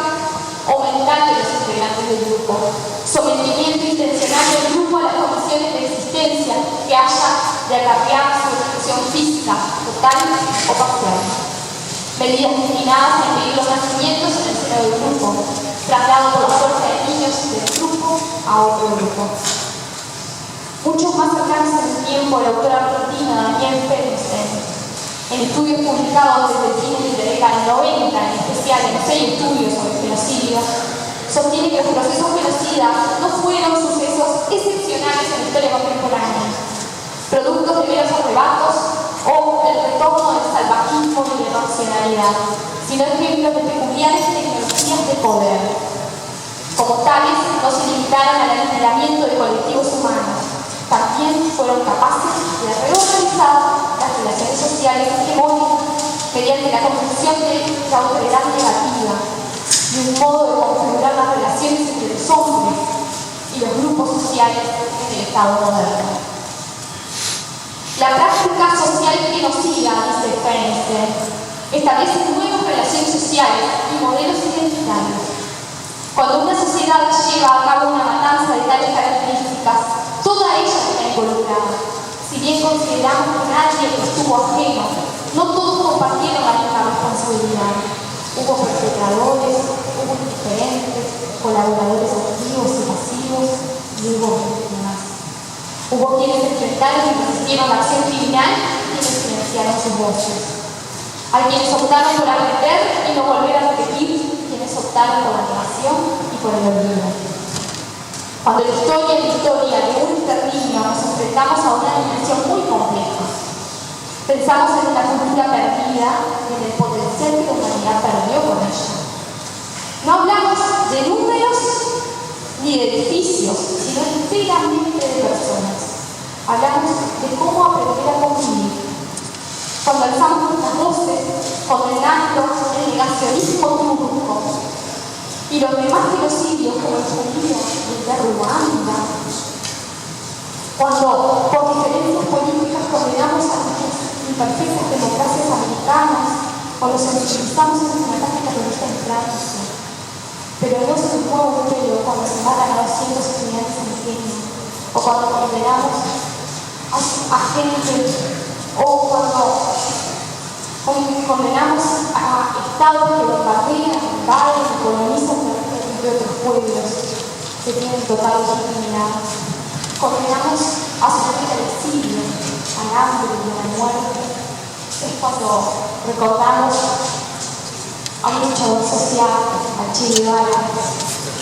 o mental de los integrantes del grupo, sometimiento intencional del grupo a las condiciones de existencia que haya de acarrear su destrucción física, total o parcial. Medidas destinadas a impedir los nacimientos en el seno del grupo, traslado por la fuerza de niños del grupo a otro grupo. Muchos más cercanos en el tiempo, el autor argentino Daniel Ferenstein, en estudios publicados desde el fin de la década del 90, en especial en 6 estudios sobre genocidio, sostiene que los procesos genocidas no fueron sucesos excepcionales en la historia contemporánea, productos de meros arrebatos o el retorno del salvajismo y la irracionalidad, sino ejemplos de peculiares tecnologías de poder. Como tales, no se limitaron al aniquilamiento de colectivos humanos, también fueron capaces de reorganizar las relaciones sociales hegemónicas mediante la construcción de la autoridad negativa y un modo de configurar las relaciones entre los hombres y los grupos sociales en el Estado moderno. La práctica social genocida, dice Ferenstein, establece nuevas relaciones sociales y modelos identitarios. Cuando una sociedad lleva a cabo una matanza de tales características, toda ella está involucrada. Si bien consideramos que nadie estuvo ajeno, no todos compartieron la misma responsabilidad. Hubo perpetradores, hubo indiferentes, colaboradores activos y pasivos, y hubo víctimas. Hubo quienes enfrentaron y resistieron la acción criminal y quienes silenciaron sus voces. Hay quienes optaron por aprender y no volver a repetir, quienes optaron por la negación y por el olvido. Cuando la historia es la historia de un exterminio, nos enfrentamos a una dimensión muy compleja. Pensamos en una cultura perdida y en el potencial que la humanidad perdió con ella. No hablamos de números ni de edificios, sino enteramente de personas. Hablamos de cómo aprender a convivir. Cuando alzamos nuestras voces, condenando el negacionismo turco y los demás genocidios como el judío y el de Ruanda, cuando por diferencias políticas condenamos a las imperfectas democracias americanas o los sensibilizamos en un ataque terrorista en Francia, pero no se nos mueve un pelo cuando se matan a 200 estudiantes en Kenia, o cuando condenamos a gente, o cuando condenamos a estados que bombardean, invaden y colonizan territorios de otros pueblos que tienen total legitimidad. Condenamos a someter al exilio, al hambre y a la muerte. Es cuando recordamos a un luchador social, al Che Guevara,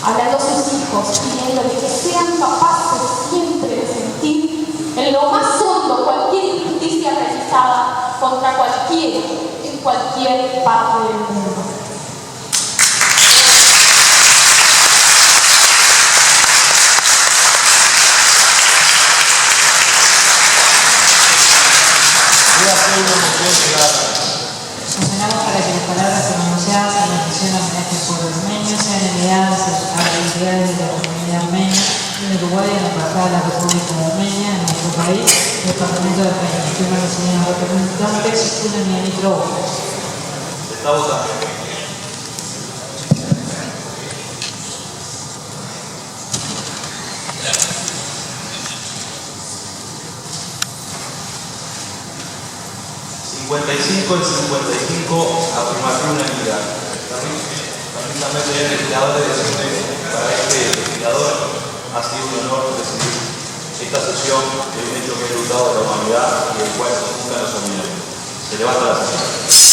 hablando a sus hijos, pidiéndole que sean capaces siempre de sentir en lo más hondo cualquier injusticia realizada contra cualquiera, en cualquier parte del mundo. Funcionamos para que las palabras pronunciadas en la sesión de homenaje al pueblo armenio sean enviadas a las entidades de la comunidad armenia en Uruguay, en la Embajada de la República de Armenia, en nuestro país, en el Parlamento de Armenia. Firman los señores representantes, Julián y Anitro. Se está votando. El 55, afirmación unanimidad. También señor legislador de decirle, para este legislador ha sido un honor presidir esta sesión de un hecho que ha resultado de la humanidad y del cual nunca nos olvidamos. Se levanta la sesión.